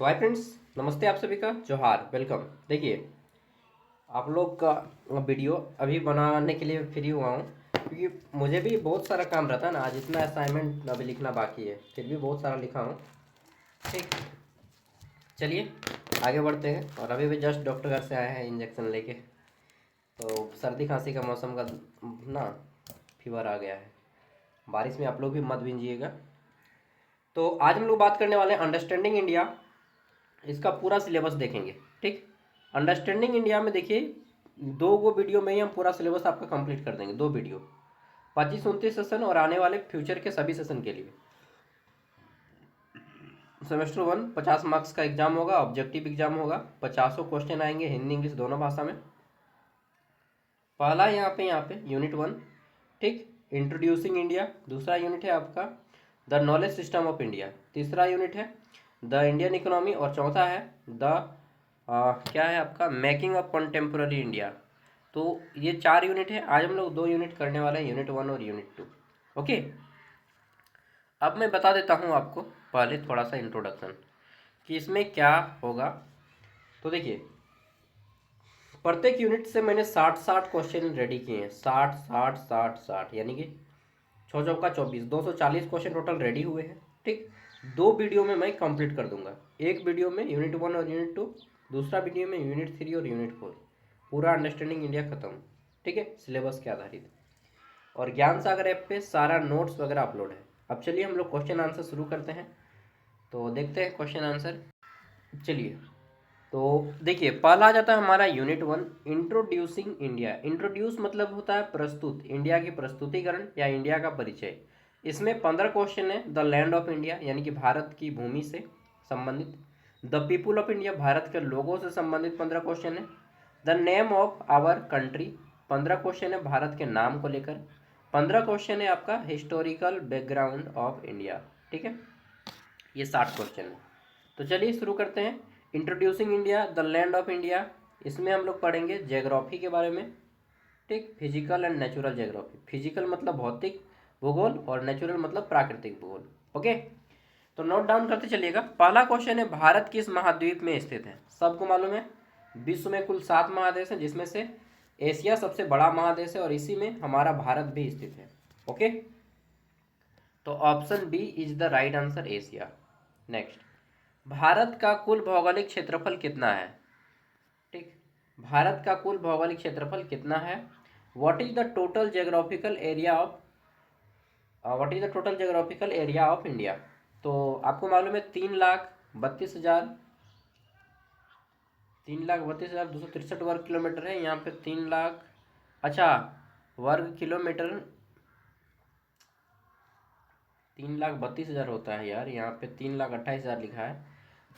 तो hi friends, नमस्ते आप सभी का, जोहार, वेलकम। देखिए, आप लोग का वीडियो अभी बनाने के लिए फ्री हुआ हूँ क्योंकि मुझे भी बहुत सारा काम रहता है ना। आज इतना असाइनमेंट अभी लिखना बाकी है, फिर भी बहुत सारा लिखा हूँ। ठीक, चलिए आगे बढ़ते हैं। और अभी भी जस्ट डॉक्टर घर से आए हैं इंजेक्शन लेके। तो सर्दी खांसी का मौसम का ना फीवर आ गया है। बारिश में आप लोग भी मत भींजिएगा। तो आज हम लोग बात करने वाले हैं अंडरस्टैंडिंग इंडिया। इसका पूरा सिलेबस देखेंगे। ठीक, अंडरस्टैंडिंग इंडिया में देखिए, दो गो वीडियो में ही हम पूरा सिलेबस आपका कंप्लीट कर देंगे। दो वीडियो, 25-29 सेशन और आने वाले फ्यूचर के सभी सेशन के लिए। सेमेस्टर 1 50 मार्क्स का एग्जाम होगा, ऑब्जेक्टिव एग्जाम होगा। 50 क्वेश्चन आएंगे हिंदी इंग्लिश दोनों भाषा में। पहला यहाँ पे यूनिट 1। ठीक, इंट्रोड्यूसिंग इंडिया। दूसरा यूनिट है आपका the knowledge system of India. तीसरा यूनिट है द इंडियन इकोनॉमी। और चौथा है द क्या है आपका मेकिंग ऑफ कंटेम्प्रेरी इंडिया। तो ये 4 यूनिट है। आज हम लोग 2 यूनिट करने वाले हैं, यूनिट 1 और यूनिट 2। ओके, अब मैं बता देता हूँ आपको पहले थोड़ा सा इंट्रोडक्शन कि इसमें क्या होगा। तो देखिए, प्रत्येक यूनिट से मैंने 60-60 क्वेश्चन रेडी किए हैं। 60-60-60-60 यानी कि 6 चौका 24, 240 क्वेश्चन टोटल रेडी हुए हैं। ठीक, 2 वीडियो में मैं कंप्लीट कर दूंगा। एक वीडियो में यूनिट 1 और यूनिट 2, दूसरा वीडियो में यूनिट 3 और यूनिट 4। पूरा अंडरस्टैंडिंग इंडिया खत्म। ठीक है, सिलेबस के आधारित। और ज्ञान सागर ऐप पे सारा नोट्स वगैरह अपलोड है। अब चलिए हम लोग क्वेश्चन आंसर शुरू करते हैं। तो देखते हैं क्वेश्चन आंसर। चलिए, तो देखिए, पहला आ जाता है हमारा यूनिट 1, इंट्रोड्यूसिंग इंडिया। इंट्रोड्यूस मतलब होता है प्रस्तुत, इंडिया की प्रस्तुतिकरण या इंडिया का परिचय। इसमें 15 क्वेश्चन है। द लैंड ऑफ इंडिया यानी कि भारत की भूमि से संबंधित। The people of India, Bharat के लोगों से संबंधित 15 क्वेश्चन है। The name of our country, 15 question है भारत के नाम को लेकर। 15 क्वेश्चन है आपका हिस्टोरिकल बैकग्राउंड ऑफ इंडिया। ठीक है, ये 60 क्वेश्चन है। तो चलिए शुरू करते हैं। Introducing India, the land of India. इसमें हम लोग पढ़ेंगे ज्योग्राफी के बारे में। ठीक, physical and natural geography. Physical मतलब भौतिक भूगोल और नेचुरल मतलब प्राकृतिक भूगोल। ओके, तो नोट डाउन करते चलिएगा। पहला क्वेश्चन है, भारत किस महाद्वीप में स्थित है? सबको मालूम है विश्व में कुल 7 महादेश हैं, जिसमें से एशिया सबसे बड़ा महादेश है और इसी में हमारा भारत भी स्थित है। ओके, तो option B is the right answer, Asia. Next, Bharat का कुल भौगोलिक क्षेत्रफल कितना है? ठीक, भारत का कुल भौगोलिक क्षेत्रफल कितना है? What is the total geographical area of what is the total geographical area of India? तो आपको मालूम है 3,32,000 3,32,263 वर्ग किलोमीटर है। यहाँ पे 3 लाख, अच्छा, वर्ग किलोमीटर 3,32,000 होता है यार। यहाँ पे 3,28,000 लिखा है,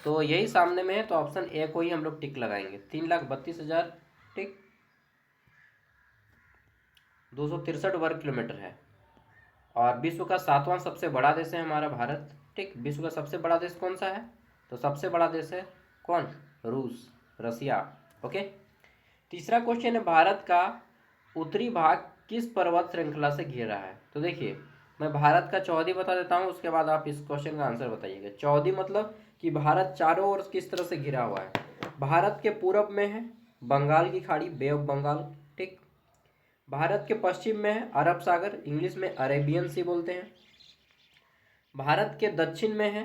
तो यही सामने में है। तो ऑप्शन ए को ही हम लोग टिक लगाएंगे, 3,32,000। टिक, 263 वर्ग किलोमीटर है। और विश्व का 7वां सबसे बड़ा देश है हमारा भारत। ठीक, विश्व का सबसे बड़ा देश कौन सा है? तो सबसे बड़ा देश है कौन? रूस, रसिया। ओके, तीसरा क्वेश्चन है, भारत का उत्तरी भाग किस पर्वत श्रृंखला से घिरा है? तो देखिए, मैं भारत का चौहदी बता देता हूँ, उसके बाद आप इस क्वेश्चन का आंसर बताइएगा। चौहदी मतलब कि भारत चारों ओर किस तरह से घिरा हुआ है। भारत के पूरब में है बंगाल की खाड़ी, बे ऑफ बंगाल। ठीक, भारत के पश्चिम में है अरब सागर, इंग्लिश में अरेबियन सी बोलते हैं। भारत के दक्षिण में है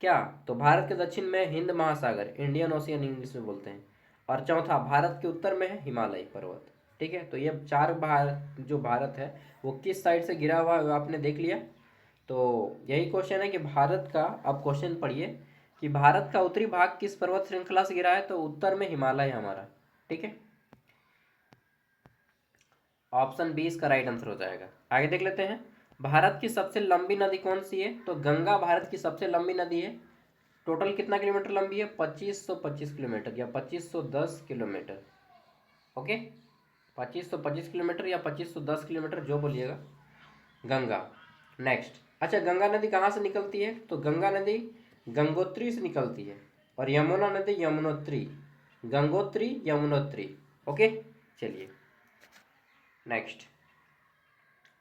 क्या? तो भारत के दक्षिण में हिंद महासागर, इंडियन ओशियन इंग्लिश में बोलते हैं। और चौथा, भारत के उत्तर में है हिमालय पर्वत। ठीक है, तो ये 4 भारत जो भारत है वो किस साइड से घिरा हुआ है वो आपने देख लिया। तो यही क्वेश्चन है कि भारत का, अब क्वेश्चन पढ़िए कि भारत का उत्तरी भाग किस पर्वत श्रृंखला से घिरा है? तो उत्तर में हिमालय है हमारा। ठीक है, ऑप्शन बी इसका राइट आंसर हो जाएगा। आगे देख लेते हैं, भारत की सबसे लंबी नदी कौन सी है? तो गंगा भारत की सबसे लंबी नदी है। टोटल कितना किलोमीटर लंबी है? 2525 किलोमीटर या 2510 किलोमीटर। ओके, 2525 किलोमीटर या 2510 किलोमीटर, जो बोलिएगा। गंगा। नेक्स्ट, अच्छा, गंगा नदी कहाँ से निकलती है? तो गंगा नदी गंगोत्री से निकलती है। और यमुना नदी यमुनोत्री, गंगोत्री यमुनोत्री। ओके, चलिए नेक्स्ट,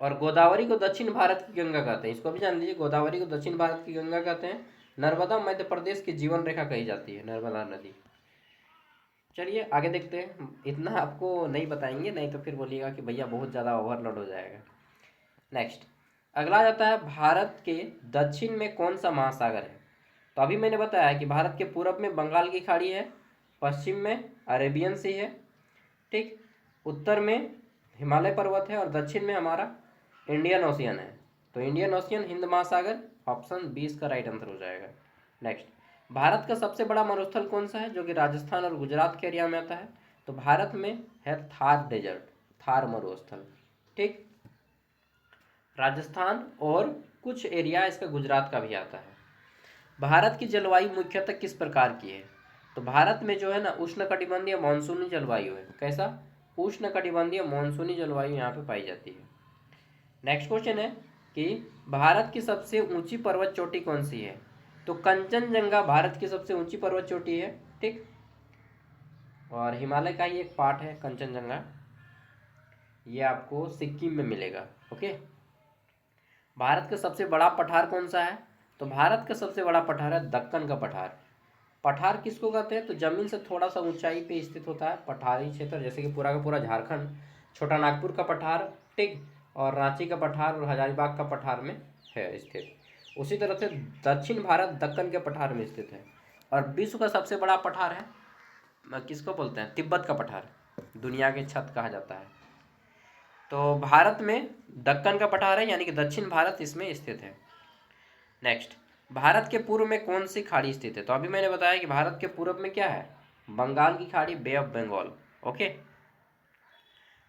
और गोदावरी को दक्षिण भारत की गंगा कहते हैं। इसको भी जान लीजिए, गोदावरी को दक्षिण भारत की गंगा कहते हैं। नर्मदा मध्य प्रदेश की जीवन रेखा कही जाती है, नर्मदा नदी। चलिए आगे देखते हैं, इतना आपको नहीं बताएंगे, नहीं तो फिर बोलिएगा कि भैया बहुत ज़्यादा ओवरलोड हो जाएगा। नेक्स्ट, अगला जाता है भारत के दक्षिण में कौन सा महासागर है। तो अभी मैंने बताया कि भारत के पूरब में बंगाल की खाड़ी है, पश्चिम में अरेबियन सी है, ठीक, उत्तर में हिमालय पर्वत है और दक्षिण में हमारा इंडियन ओशियन है। तो इंडियन ओशियन, हिंद महासागर, ऑप्शन 20 का राइट आंसर हो जाएगा। नेक्स्ट, भारत का सबसे बड़ा मरुस्थल कौन सा है जो कि राजस्थान और गुजरात के एरिया में आता है। तो भारत में है थार डेजर्ट, थार मरुस्थल, ठीक, राजस्थान और कुछ एरिया इसका गुजरात का भी आता है। भारत की जलवायु मुख्यतः किस प्रकार की है। तो भारत में जो है ना उष्णकटिबंधीय मानसूनी जलवायु है। कैसा, उष्णकटिबंधीय मानसूनी जलवायु यहाँ पे पाई जाती है। नेक्स्ट क्वेश्चन है कि भारत की सबसे ऊंची पर्वत चोटी कौन सी है। तो कंचनजंगा भारत की सबसे ऊंची पर्वत चोटी है, ठीक, और हिमालय का ही एक पार्ट है कंचनजंगा, ये आपको सिक्किम में मिलेगा। ओके, भारत का सबसे बड़ा पठार कौन सा है। तो भारत का सबसे बड़ा पठार है दक्कन का पठार। पठार किसको कहते हैं, तो जमीन से थोड़ा सा ऊंचाई पे स्थित होता है पठारी क्षेत्र, जैसे कि पूरा का पूरा झारखंड, छोटा नागपुर का पठार, ठीक, और रांची का पठार और हजारीबाग का पठार में है स्थित। उसी तरह से दक्षिण भारत दक्कन के पठार में स्थित है। और विश्व का सबसे बड़ा पठार है, किसको बोलते हैं, तिब्बत का पठार, दुनिया के छत कहा जाता है। तो भारत में दक्कन का पठार है, यानी कि दक्षिण भारत इसमें स्थित है। नेक्स्ट, भारत के पूर्व में कौन सी खाड़ी स्थित है। तो अभी मैंने बताया कि भारत के पूर्व में क्या है, बंगाल की खाड़ी, bay of Bengal. Okay,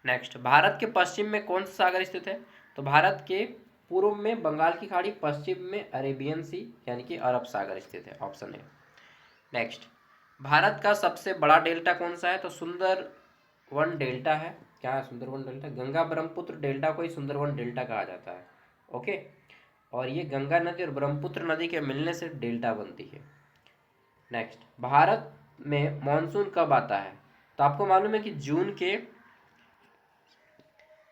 next, Bharat के पश्चिम में कौन सा सागर स्थित है। तो भारत के पूर्व में बंगाल की खाड़ी, पश्चिम में अरेबियन सी यानी कि अरब सागर स्थित है, ऑप्शन है। नेक्स्ट, भारत का सबसे बड़ा डेल्टा कौन सा है। तो सुंदरवन डेल्टा है। क्या है सुंदरवन डेल्टा, गंगा ब्रह्मपुत्र डेल्टा को ही सुंदरवन डेल्टा कहा जाता है। ओके, और ये गंगा नदी और ब्रह्मपुत्र नदी के मिलने से डेल्टा बनती है। नेक्स्ट, भारत में मॉनसून कब आता है। तो आपको मालूम है कि जून के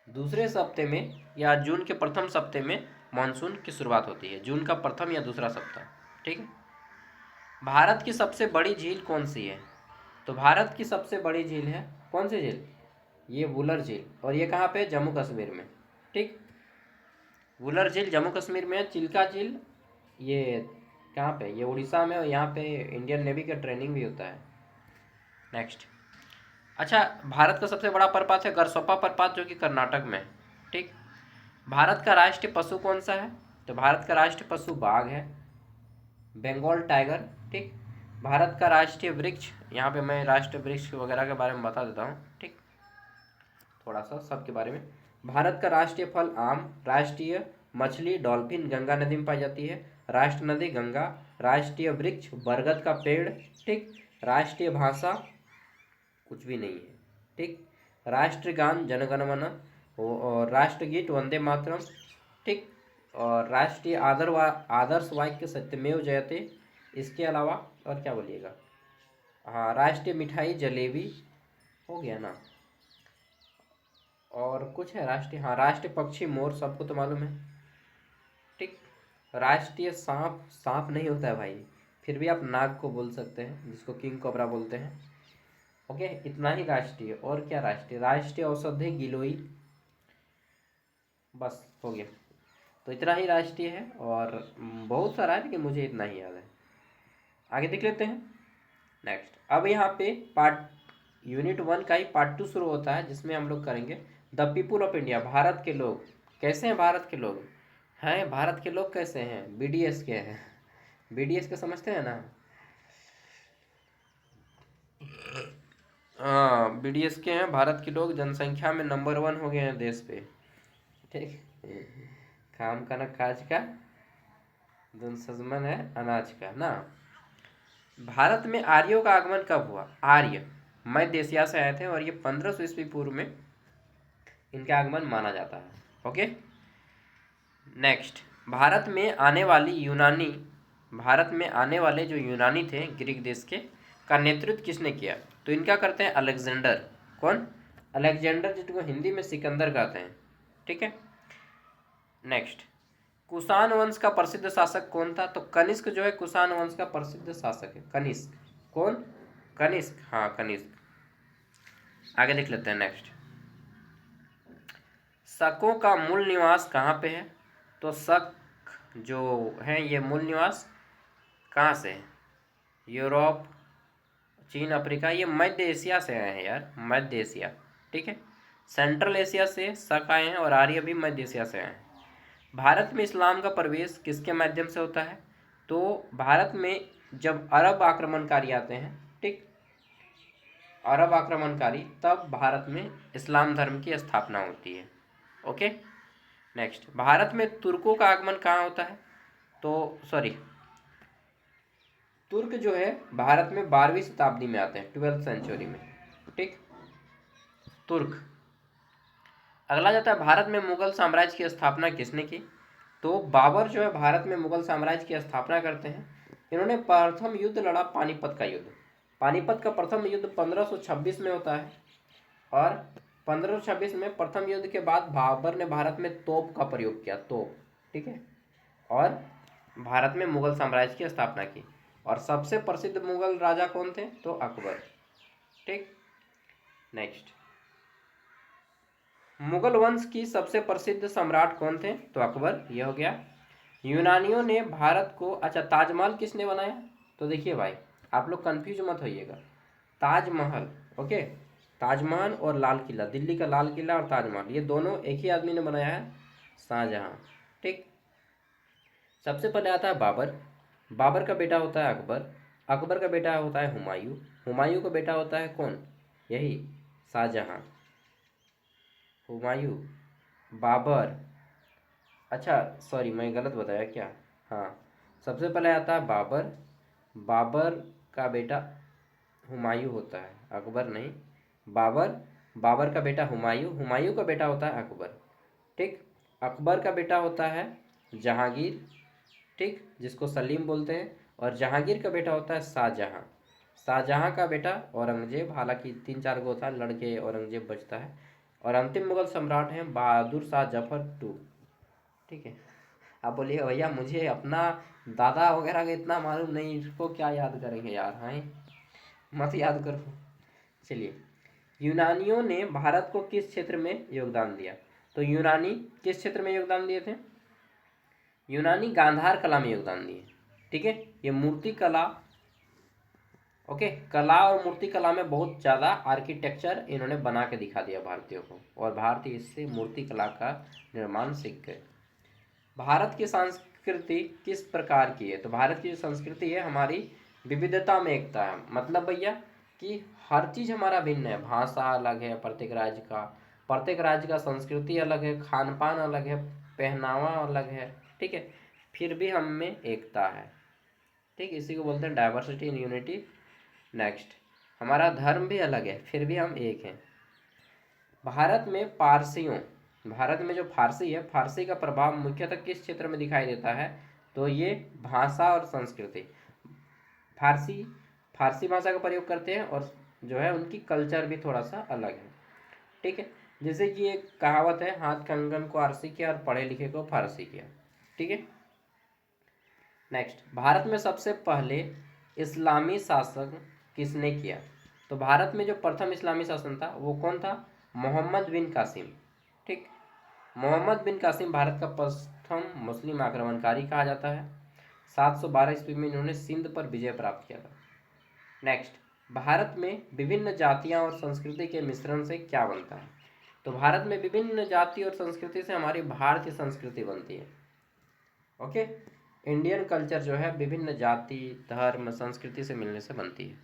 दूसरे सप्ताह में या जून के प्रथम सप्ताह में मॉनसून की शुरुआत होती है, जून का प्रथम या दूसरा सप्ताह, ठीक है। भारत की सबसे बड़ी झील कौन सी है। तो भारत की सबसे बड़ी झील है, कौन सी झील, ये वुलर झील, और ये कहाँ पे, जम्मू कश्मीर में, ठीक, वुलर झील जम्मू कश्मीर में है। चिल्का झील ये कहाँ पे, ये उड़ीसा में, और यहाँ पे इंडियन नेवी का ट्रेनिंग भी होता है। नेक्स्ट, अच्छा, भारत का सबसे बड़ा प्रपात है गरसोपा प्रपात, जो कि कर्नाटक में है, ठीक। भारत का राष्ट्रीय पशु कौन सा है। तो भारत का राष्ट्रीय पशु बाघ है, बंगाल टाइगर, ठीक। भारत का राष्ट्रीय वृक्ष, यहाँ पे मैं राष्ट्रीय वृक्ष वगैरह के बारे में बता देता हूँ, ठीक, थोड़ा सा सबके बारे में। भारत का राष्ट्रीय फल आम, राष्ट्रीय मछली डॉल्फिन गंगा नदी में पाई जाती है, राष्ट्र नदी गंगा, राष्ट्रीय वृक्ष बरगद का पेड़, ठीक, राष्ट्रीय भाषा कुछ भी नहीं है, ठीक, राष्ट्रगान जनगण मन, और राष्ट्रगीत वंदे मातरम, ठीक, और राष्ट्रीय आदर्श वाक्य सत्यमेव जयते। इसके अलावा और क्या बोलिएगा, हाँ, राष्ट्रीय मिठाई जलेबी, हो गया ना, और कुछ है राष्ट्रीय, हाँ, राष्ट्रीय पक्षी मोर, सबको तो मालूम है, ठीक। राष्ट्रीय सांप, सांप नहीं होता है भाई, फिर भी आप नाग को बोल सकते हैं, जिसको किंग कोबरा बोलते हैं। ओके, इतना ही राष्ट्रीय, और क्या राष्ट्रीय, राष्ट्रीय औषधि गिलोई, बस हो गया। तो इतना ही राष्ट्रीय है, और बहुत सारा है लेकिन मुझे इतना ही याद है। आगे देख लेते हैं। नेक्स्ट, अब यहाँ पे पार्ट यूनिट 1 का ही पार्ट 2 शुरू होता है, जिसमें हम लोग करेंगे the people of India, Bharat के लोग कैसे हैं, भारत के लोग हैं, भारत के लोग कैसे हैं, बीडीएस के हैं, बीडीएस के समझते हैं ना, हाँ, बीडीएस के हैं, भारत के लोग जनसंख्या में नंबर 1 हो गए हैं देश पे, ठीक, काम का ना काज का, दुश्मन है अनाज का ना। भारत में आर्यों का आगमन कब हुआ। आर्य मध्य एशिया से आए थे, और ये 1500 ईस्वी पूर्व में इनका आगमन माना जाता है। ओके, नेक्स्ट, भारत में आने वाले जो यूनानी थे ग्रीक देश के, का नेतृत्व किसने किया। तो इनका करते हैं अलेक्जेंडर, कौन, अलेक्जेंडर, जिनको हिंदी में सिकंदर कहते हैं, ठीक है। नेक्स्ट, कुषाण वंश का प्रसिद्ध शासक कौन था? तो कनिष्क जो है कुषाण वंश का प्रसिद्ध शासक है। कनिष्क, कौन? कनिष्क, हाँ कनिष्क। आगे देख लेते हैं नेक्स्ट। शकों का मूल निवास कहाँ पे है? तो शक जो है ये मूल निवास कहाँ से है? यूरोप, चीन, अफ्रीका, ये मध्य एशिया से आए हैं यार, मध्य एशिया। ठीक है, सेंट्रल एशिया से शक आए हैं और आर्य भी मध्य एशिया से आए हैं। भारत में इस्लाम का प्रवेश किसके माध्यम से होता है? तो भारत में जब अरब आक्रमणकारी आते हैं, ठीक, अरब आक्रमणकारी, तब भारत में इस्लाम धर्म की स्थापना होती है। Okay, next. भारत में तुर्कों का आगमन कहाँ होता है? तो सॉरी, तुर्क जो है भारत में 12वीं शताब्दी में आते हैं, 12th सेंचुरी में। ठीक, तुर्क। अगला जाता है, भारत में मुगल साम्राज्य की स्थापना किसने की? तो बाबर जो है भारत में मुगल साम्राज्य की स्थापना करते हैं। इन्होंने प्रथम युद्ध लड़ा, पानीपत का युद्ध। पानीपत का प्रथम युद्ध 1526 में होता है और 1526 में प्रथम युद्ध के बाद बाबर ने भारत में तोप का प्रयोग किया, तोप। ठीक है, और भारत में मुगल साम्राज्य की स्थापना की। और सबसे प्रसिद्ध मुगल राजा कौन थे? तो अकबर। ठीक, नेक्स्ट। मुगल वंश की सबसे प्रसिद्ध सम्राट कौन थे? तो अकबर, ये हो गया। यूनानियों ने भारत को, अच्छा ताजमहल किसने बनाया? तो देखिए भाई, आप लोग कंफ्यूज मत होइएगा। ताजमहल, ओके, ताजमहल और लाल किला, दिल्ली का लाल किला और ताजमहल, ये दोनों एक ही आदमी ने बनाया है, शाहजहां। ठीक, सबसे पहले आता है बाबर। बाबर का बेटा होता है अकबर। अकबर का बेटा होता है हुमायूं। हुमायूं का बेटा होता है कौन? यही शाहजहां। हुमायूं, बाबर, अच्छा सॉरी मैं गलत बताया क्या? हाँ, सबसे पहले आता है बाबर। बाबर का बेटा हुमायूं होता है, अकबर नहीं। बाबर, बाबर का बेटा हुमायूं, हुमायूं का बेटा होता है अकबर। ठीक, अकबर का बेटा होता है जहांगीर, ठीक, जिसको सलीम बोलते हैं। और जहांगीर का बेटा होता है शाहजहां। शाहजहां का बेटा औरंगजेब, हालांकि 3-4 गो था, लड़के औरंगजेब बचता है। और अंतिम मुगल सम्राट हैं बहादुर शाह जफर टू। ठीक है, आप बोलिए भैया मुझे अपना दादा वगैरह का इतना मालूम नहीं, इसको क्या याद करेंगे यार, हैं मत याद करो। चलिए, यूनानियों ने भारत को किस क्षेत्र में योगदान दिया? तो यूनानी किस क्षेत्र में योगदान दिए थे? यूनानी गांधार कला में योगदान दिए। ठीक है, ये मूर्ति कला, ओके, कला और मूर्ति कला में बहुत ज़्यादा आर्किटेक्चर इन्होंने बना के दिखा दिया भारतीयों को, और भारतीय इससे मूर्ति कला का निर्माण सीख गए। भारत की संस्कृति किस प्रकार की है? तो भारत की जो संस्कृति है हमारी विविधता में एकता है। मतलब भैया कि हर चीज़ हमारा भिन्न है, भाषा अलग है प्रत्येक राज्य का, प्रत्येक राज्य का संस्कृति अलग है, खान पान अलग है, पहनावा अलग है। ठीक है, फिर भी हम में एकता है। ठीक, इसी को बोलते हैं डाइवर्सिटी इन यूनिटी। नेक्स्ट, हमारा धर्म भी अलग है, फिर भी हम एक हैं। भारत में पारसियों, भारत में जो फारसी है, फारसी का प्रभाव मुख्यतः किस क्षेत्र में दिखाई देता है? तो ये भाषा और संस्कृति। फारसी, फारसी भाषा का प्रयोग करते हैं और जो है उनकी कल्चर भी थोड़ा सा अलग है। ठीक है, जैसे कि एक कहावत है, हाथ कंगन को आरसी किया और पढ़े लिखे को फारसी किया। ठीक है, नेक्स्ट, भारत में सबसे पहले इस्लामी शासन किसने किया? तो भारत में जो प्रथम इस्लामी शासन था वो कौन था? मोहम्मद बिन कासिम। ठीक, मोहम्मद बिन कासिम भारत का प्रथम मुस्लिम आक्रमणकारी कहा जाता है। 712 ईस्वी में इन्होंने सिंध पर विजय प्राप्त किया था। नेक्स्ट, भारत में विभिन्न जातियां और संस्कृति के मिश्रण से क्या बनता है? तो भारत में विभिन्न जाति और संस्कृति से हमारी भारतीय संस्कृति बनती है। ओके, इंडियन कल्चर जो है विभिन्न जाति, धर्म, संस्कृति से मिलने से बनती है।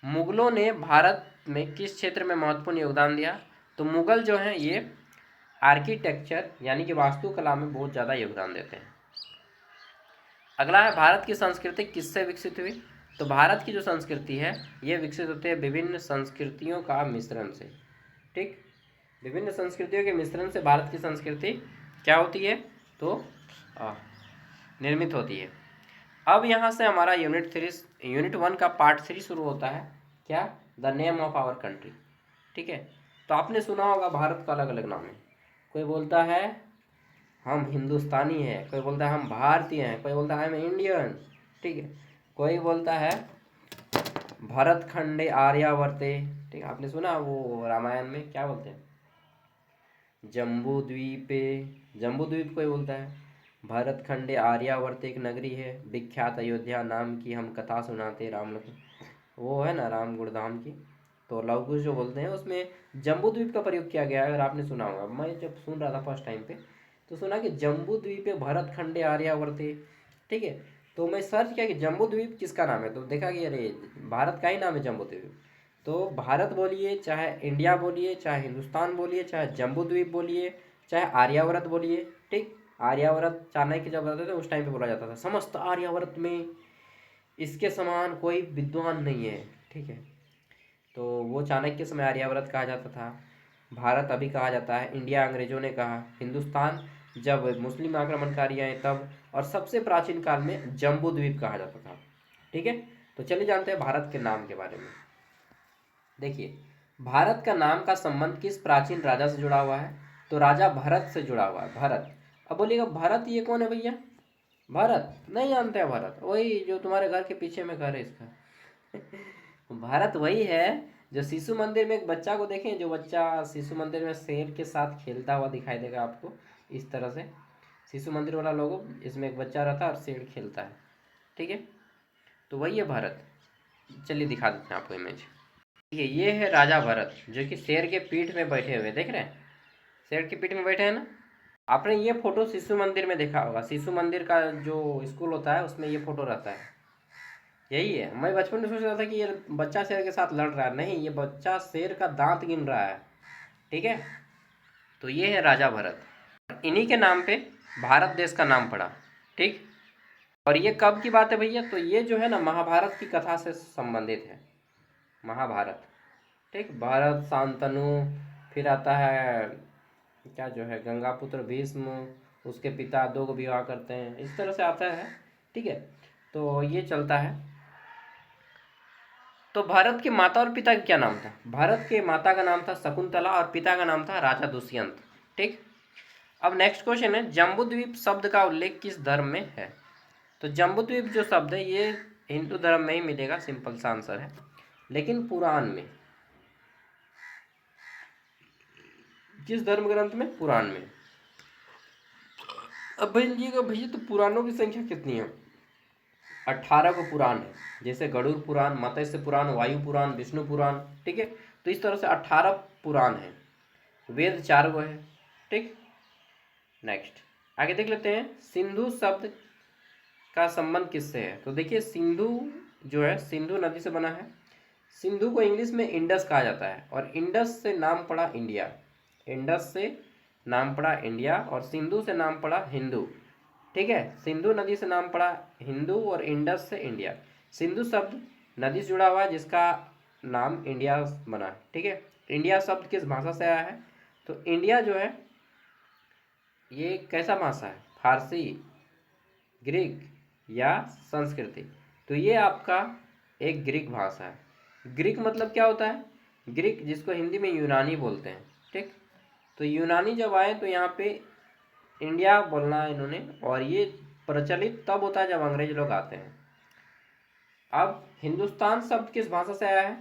मुगलों ने भारत में किस क्षेत्र में महत्वपूर्ण योगदान दिया? तो मुगल जो हैं ये आर्किटेक्चर यानी कि वास्तुकला में बहुत ज़्यादा योगदान देते हैं। अगला है, भारत की संस्कृति किससे विकसित हुई? तो भारत की जो संस्कृति है ये विकसित होती है विभिन्न संस्कृतियों का मिश्रण से। ठीक, विभिन्न संस्कृतियों के मिश्रण से भारत की संस्कृति क्या होती है? तो निर्मित होती है। अब यहाँ से हमारा यूनिट 1 का पार्ट 3 शुरू होता है। क्या? The name of our country. ठीक है, तो आपने सुना होगा भारत का अलग अलग नाम है। कोई बोलता है हम हिंदुस्तानी हैं, कोई बोलता है हम भारतीय हैं, कोई बोलता है हम इंडियन, ठीक है। कोई बोलता है भरत खंडे आर्यावर्ते, ठीक है। आपने सुना वो रामायण में क्या बोलते हैं, जम्बू द्वीपे, जम्बू द्वीप कोई बोलता है, भरत खंडे आर्यावर्त एक नगरी है, विख्यात अयोध्या नाम की हम कथा सुनाते राम लखन, वो है ना राम गुणधाम की। तो लव कुश जो बोलते हैं उसमें जम्बू द्वीप का प्रयोग किया गया है, अगर आपने सुना होगा। मैं जब सुन रहा था फर्स्ट टाइम पे तो सुना कि जम्बू द्वीप पे भरत खंडे आर्यावर्ते, ठीक है। तो मैं सर्च किया कि जम्बू द्वीप किसका नाम है, तो देखा कि अरे भारत का ही नाम है जम्बू द्वीप। तो भारत बोलिए, चाहे इंडिया बोलिए, चाहे हिंदुस्तान बोलिए, चाहे जम्बू द्वीप बोलिए, चाहे आर्यावर्त बोलिए, ठीक। आर्यावर्त चाणक्य जब रहते थे उस टाइम पे बोला जाता था समस्त आर्यावर्त में इसके समान कोई विद्वान नहीं है, ठीक है। तो वो चाणक्य के समय आर्यावर्त कहा जाता था। भारत अभी कहा जाता है, इंडिया अंग्रेजों ने कहा, हिंदुस्तान जब मुस्लिम आक्रमणकारी आए तब, और सबसे प्राचीन काल में जम्बू द्वीप कहा जाता था, ठीक है। तो चलिए जानते हैं भारत के नाम के बारे में। देखिए, भारत का नाम का संबंध किस प्राचीन राजा से जुड़ा हुआ है, तो राजा भरत से जुड़ा हुआ है, भरत। अब बोलिएगा भरत ये कौन है भैया, भरत नहीं जानते हैं, भरत वही जो तुम्हारे घर के पीछे में घर है इसका। भारत वही है जो शिशु मंदिर में एक बच्चा को देखें, जो बच्चा शिशु मंदिर में शेर के साथ खेलता हुआ दिखाई देगा आपको, इस तरह से शिशु मंदिर वाला लोगो, इसमें एक बच्चा रहता है और शेर खेलता है, ठीक है। तो वही है भारत। चलिए दिखा देते हैं आपको इमेज। ठीक है, ये है राजा भरत जो कि शेर के पीठ में बैठे हुए, देख रहे हैं, शेर के पीठ में बैठे हैं ना। आपने ये फोटो शिशु मंदिर में देखा होगा, शिशु मंदिर का जो स्कूल होता है उसमें ये फोटो रहता है, यही है। मैं बचपन में सोच रहा था कि ये बच्चा शेर के साथ लड़ रहा है, नहीं, ये बच्चा शेर का दांत गिन रहा है, ठीक है। तो ये है राजा भरत, इन्हीं के नाम पे भारत देश का नाम पड़ा, ठीक। और ये कब की बात है भैया, तो ये जो है ना महाभारत की कथा से संबंधित है, महाभारत, ठीक। भारत शांतनु, फिर आता है क्या जो है गंगापुत्र भीष्म, उसके पिता दो को विवाह करते हैं, इस तरह से आता है, ठीक है। तो ये चलता है। तो भारत के माता और पिता का क्या नाम था, भारत के माता का नाम था शकुंतला और पिता का नाम था राजा दुष्यंत, ठीक। अब नेक्स्ट क्वेश्चन है, जम्बूद्वीप शब्द का उल्लेख किस धर्म में है, तो जम्बूद्वीप जो शब्द है ये हिंदू धर्म में ही मिलेगा, सिंपल सा आंसर है, लेकिन पुराण में, किस धर्म ग्रंथ में, पुराण में। अब भैया भैया तो पुराणों की संख्या कितनी है, 18 को पुराण है, जैसे गरुड़ पुराण, मत्स्य पुराण, वायु पुराण, विष्णु पुराण, ठीक है। तो इस तरह से 18 पुराण है, वेद 4 गो है, ठीक। नेक्स्ट आगे देख लेते हैं, सिंधु शब्द का संबंध किससे है, तो देखिए सिंधु जो है सिंधु नदी से बना है। सिंधु को इंग्लिश में इंडस कहा जाता है, और इंडस से नाम पड़ा इंडिया, इंडस से नाम पड़ा इंडिया, और सिंधु से नाम पड़ा हिंदू, ठीक है। सिंधु नदी से नाम पड़ा हिंदू, और इंडस से इंडिया। सिंधु शब्द नदी से जुड़ा हुआ है जिसका नाम इंडिया बना, ठीक है। इंडिया शब्द किस भाषा से आया है, तो इंडिया जो है ये कैसा भाषा है, फारसी, ग्रीक या संस्कृति, तो ये आपका एक ग्रीक भाषा है। ग्रीक मतलब क्या होता है, ग्रीक जिसको हिंदी में यूनानी बोलते हैं, ठीक। तो यूनानी जब आए तो यहाँ पे इंडिया बोलना है इन्होंने, और ये प्रचलित तब होता है जब अंग्रेज लोग आते हैं। अब हिंदुस्तान शब्द किस भाषा से आया है,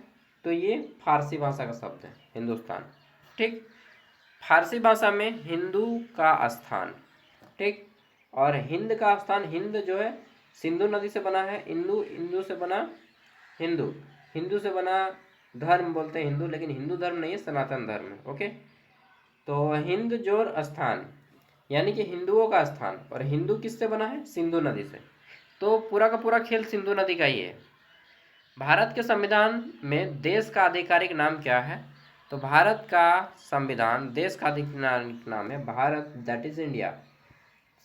तो ये फारसी भाषा का शब्द है हिंदुस्तान, ठीक। फारसी भाषा में हिंदू का स्थान, ठीक। और हिंद का स्थान, हिंद जो है सिंधु नदी से बना है, इंदु, इंदु से बना हिंदू, हिंदू से बना धर्म बोलते हैं हिंदू, लेकिन हिंदू धर्म नहीं है, सनातन धर्म है, ओके। तो हिंद जोर स्थान यानी कि हिंदुओं का स्थान, और हिंदू किससे बना है, सिंधु नदी से। तो पूरा का पूरा खेल सिंधु नदी का ही है। भारत के संविधान में देश का आधिकारिक नाम क्या है, तो भारत का संविधान देश का आधिकारिक नाम है भारत, दैट इज इंडिया।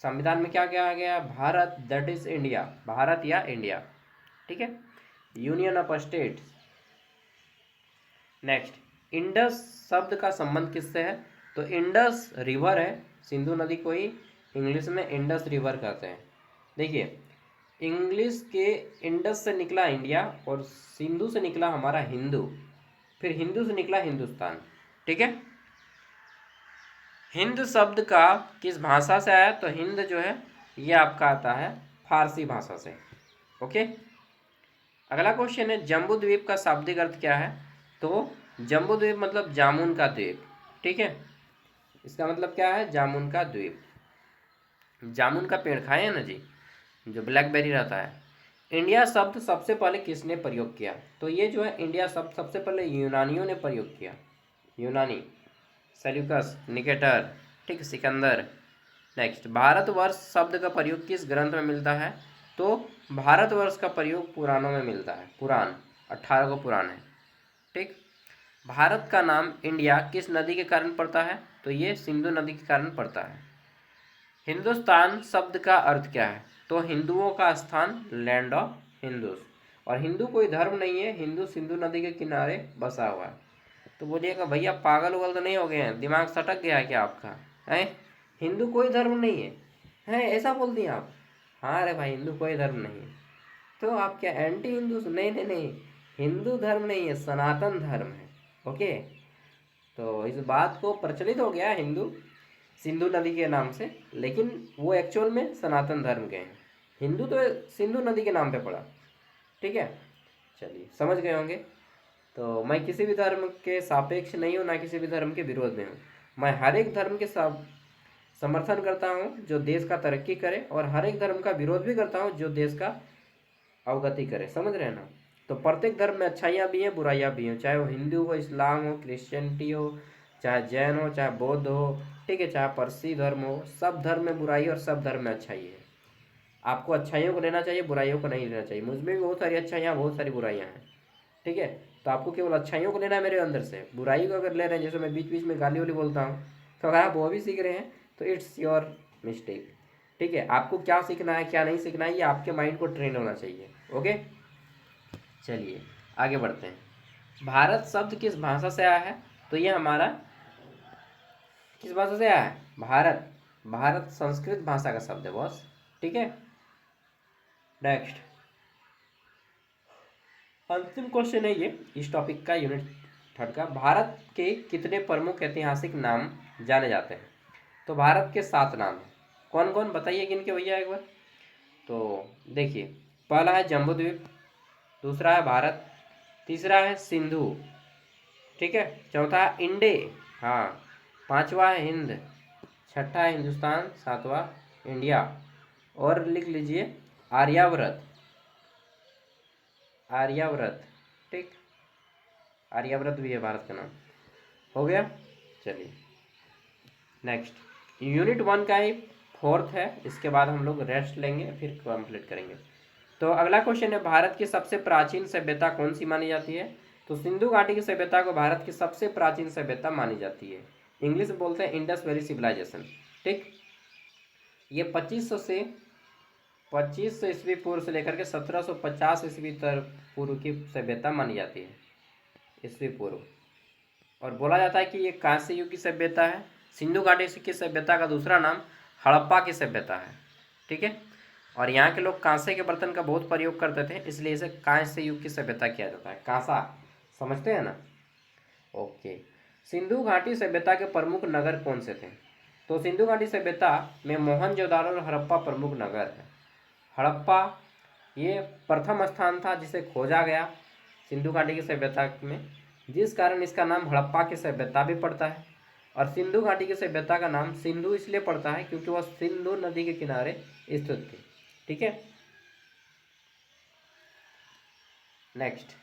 संविधान में क्या कहा गया, Bharat that is India, Bharat या इंडिया, ठीक है, union of states. Next, Indus शब्द का संबंध किससे है, तो इंडस रिवर है, सिंधु नदी को ही इंग्लिश में इंडस रिवर कहते हैं। देखिए इंग्लिश के इंडस से निकला इंडिया, और सिंधु से निकला हमारा हिंदू, फिर हिंदू से निकला हिंदुस्तान, ठीक है। हिंद शब्द का किस भाषा से आया? तो हिंद जो है ये आपका आता है फारसी भाषा से। ओके, अगला क्वेश्चन है जम्बू द्वीप का शाब्दिक अर्थ क्या है? तो जम्बू द्वीप मतलब जामुन का द्वीप। ठीक है, इसका मतलब क्या है? जामुन का द्वीप। जामुन का पेड़ खाए हैं ना जी, जो ब्लैकबेरी रहता है। इंडिया शब्द सबसे पहले किसने प्रयोग किया? तो ये जो है इंडिया शब्द सबसे पहले यूनानियों ने प्रयोग किया। यूनानी, सेल्यूकस, निकेटर, ठीक, सिकंदर। नेक्स्ट, भारतवर्ष शब्द का प्रयोग किस ग्रंथ में मिलता है? तो भारतवर्ष का प्रयोग पुराणों में मिलता है। पुराण 18 को पुराण है। ठीक, भारत का नाम इंडिया किस नदी के कारण पड़ता है? तो ये सिंधु नदी के कारण पड़ता है। हिंदुस्तान शब्द का अर्थ क्या है? तो हिंदुओं का स्थान, लैंड ऑफ हिंदूज। और हिंदू कोई धर्म नहीं है, हिंदू सिंधु नदी के किनारे बसा हुआ है। तो बोलिएगा भैया पागल उगल तो नहीं हो गए हैं, दिमाग सटक गया है क्या आपका? है, हिंदू कोई धर्म नहीं है ऐसा बोल दिया आप? हाँ, अरे भाई हिंदू कोई धर्म नहीं है। तो आप क्या एंटी हिंदू? नहीं नहीं नहीं, हिंदू धर्म नहीं है, सनातन धर्म है। ओके, तो इस बात को प्रचलित हो गया हिंदू सिंधु नदी के नाम से, लेकिन वो एक्चुअल में सनातन धर्म के हैं। हिंदू तो सिंधु नदी के नाम पे पड़ा। ठीक है, चलिए समझ गए होंगे। तो मैं किसी भी धर्म के सापेक्ष नहीं हूँ, ना किसी भी धर्म के विरोध में हूँ। मैं हर एक धर्म के समर्थन करता हूँ जो देश का तरक्की करे, और हर एक धर्म का विरोध भी करता हूँ जो देश का अवगति करे। समझ रहे हैं ना? तो प्रत्येक धर्म में अच्छाइयाँ भी हैं, बुराइयाँ भी हैं, चाहे वो हिंदू हो, इस्लाम हो, क्रिश्चियनिटी हो, चाहे जैन हो, चाहे बौद्ध हो, ठीक है, चाहे पारसी धर्म हो। सब धर्म में बुराई और सब धर्म में अच्छाई है। आपको अच्छाइयों को लेना चाहिए, बुराइयों को नहीं लेना चाहिए। मुझमें भी बहुत सारी अच्छाइयाँ, बहुत सारी बुराइयाँ हैं। ठीक है, तो आपको केवल अच्छाइयों को लेना है मेरे अंदर से। बुराई को अगर ले रहे हैं, जैसे मैं बीच बीच में गाली वाली बोलता हूँ, तो अगर आप वो भी सीख रहे हैं तो इट्स योर मिस्टेक। ठीक है, आपको क्या सीखना है क्या नहीं सीखना है, ये आपके माइंड को ट्रेन होना चाहिए। ओके, चलिए आगे बढ़ते हैं। भारत शब्द किस भाषा से आया है? तो ये हमारा किस भाषा से आया है? भारत, भारत संस्कृत भाषा का शब्द है बॉस। ठीक है, नेक्स्ट, अंतिम क्वेश्चन है ये इस टॉपिक का, यूनिट 3 का। भारत के कितने प्रमुख ऐतिहासिक नाम जाने जाते हैं? तो भारत के 7 नाम हैं। कौन कौन बताइए किनके भैया एक बार। तो देखिए, पहला है जम्बूद्वीप, दूसरा है भारत, तीसरा है सिंधु, ठीक है, चौथा है इंडे, हाँ, पांचवा है हिंद, छठा है हिंदुस्तान, सातवां इंडिया, और लिख लीजिए आर्यावर्त। आर्यावर्त, ठीक, आर्यावर्त भी है भारत का नाम। हो गया, चलिए नेक्स्ट, यूनिट 1 का ही 4th है। इसके बाद हम लोग रेस्ट लेंगे, फिर कंप्लीट करेंगे। तो अगला क्वेश्चन है, भारत की सबसे प्राचीन सभ्यता कौन सी मानी जाती है? तो सिंधु घाटी की सभ्यता को भारत की सबसे प्राचीन सभ्यता मानी जाती है। इंग्लिश में बोलते हैं इंडस वैली सिविलाइजेशन। ठीक, ये 2500 ईस्वी पूर्व से लेकर के 1750 ईस्वी पूर्व की सभ्यता मानी जाती है, ईस्वी पूर्व। और बोला जाता है कि ये कांस्य युग की सभ्यता है। सिंधु घाटी की सभ्यता का दूसरा नाम हड़प्पा की सभ्यता है। ठीक है, और यहाँ के लोग कांसे के बर्तन का बहुत प्रयोग करते थे, इसलिए इसे कांस्य युग की सभ्यता किया जाता है। कांसा समझते हैं ना? ओके, सिंधु घाटी सभ्यता के प्रमुख नगर कौन से थे? तो सिंधु घाटी सभ्यता में मोहनजोदारो और हड़प्पा प्रमुख नगर है। हड़प्पा ये प्रथम स्थान था जिसे खोजा गया सिंधु घाटी की सभ्यता में, जिस कारण इसका नाम हड़प्पा की सभ्यता भी पड़ता है। और सिंधु घाटी की सभ्यता का नाम सिंधु इसलिए पड़ता है क्योंकि वह सिंधु नदी के किनारे स्थित थी। ठीक है, नेक्स्ट,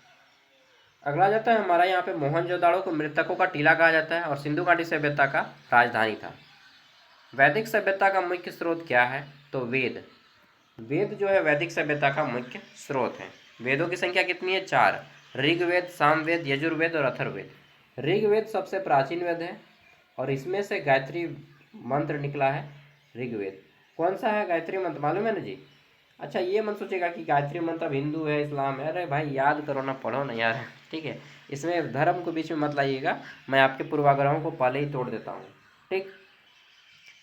अगला जाता है हमारा यहाँ पे मोहनजोदाड़ो को मृतकों का टीला कहा जाता है और सिंधु घाटी सभ्यता का राजधानी था। वैदिक सभ्यता का मुख्य स्रोत क्या है? तो वेद। वेद जो है वैदिक सभ्यता का मुख्य स्रोत है। वेदों की संख्या कितनी है? 4, ऋग्वेद, सामवेद, यजुर्वेद और अथर्ववेद। ऋग्वेद सबसे प्राचीन वेद है और इसमें से गायत्री मंत्र निकला है ऋग्वेद। कौन सा है गायत्री मंत्र, मालूम है ना जी? अच्छा, ये मत सोचेगा कि गायत्री मंत्र हिंदू है, इस्लाम है। अरे भाई याद करो ना, पढ़ो ना यार। ठीक है, इसमें धर्म को बीच में मत लाइएगा, मैं आपके पूर्वाग्रहों को पहले ही तोड़ देता हूँ। ठीक,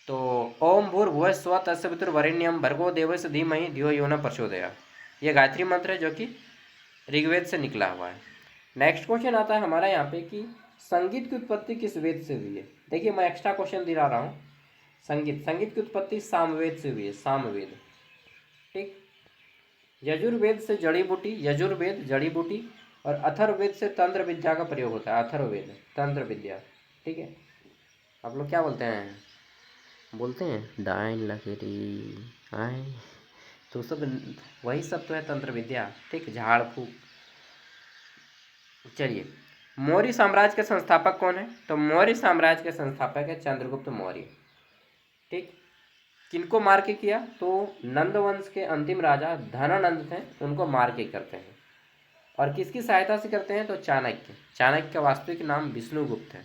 तो ओम भूर्भुवः स्वः तत्सवितुर्वरेण्यं भर्गो देवस्य धीमहि धियो यो न प्रचोदयात्, ये गायत्री मंत्र है जो कि ऋग्वेद से निकला हुआ है। नेक्स्ट क्वेश्चन आता है हमारा यहाँ पे कि संगीत की उत्पत्ति किस वेद से हुई है? देखिए मैं एक्स्ट्रा क्वेश्चन दिला रहा हूँ। संगीत की उत्पत्ति सामवेद से हुई है, सामवेद। ठीक। यजुर्वेद से जड़ी बूटी, यजुर्वेद जड़ी बूटी, और अथर्ववेद से तंत्र विद्या का प्रयोग होता है, अथर्ववेद तंत्र विद्या। ठीक है। आप लोग क्या बोलते हैं? बोलते हैं डाइन लकीरी आए, तो सब वही सब तो है तंत्र विद्या। ठीक, झाड़ फूक। चलिए, मौर्य साम्राज्य के संस्थापक कौन है? तो मौर्य साम्राज्य के संस्थापक है चंद्रगुप्त मौर्य। ठीक। किनको मार के किया? तो नंद वंश के अंतिम राजा धनानंद थे, उनको मार के करते हैं। और किसकी सहायता से करते हैं? तो चाणक्य। चाणक्य का वास्तविक नाम विष्णुगुप्त है।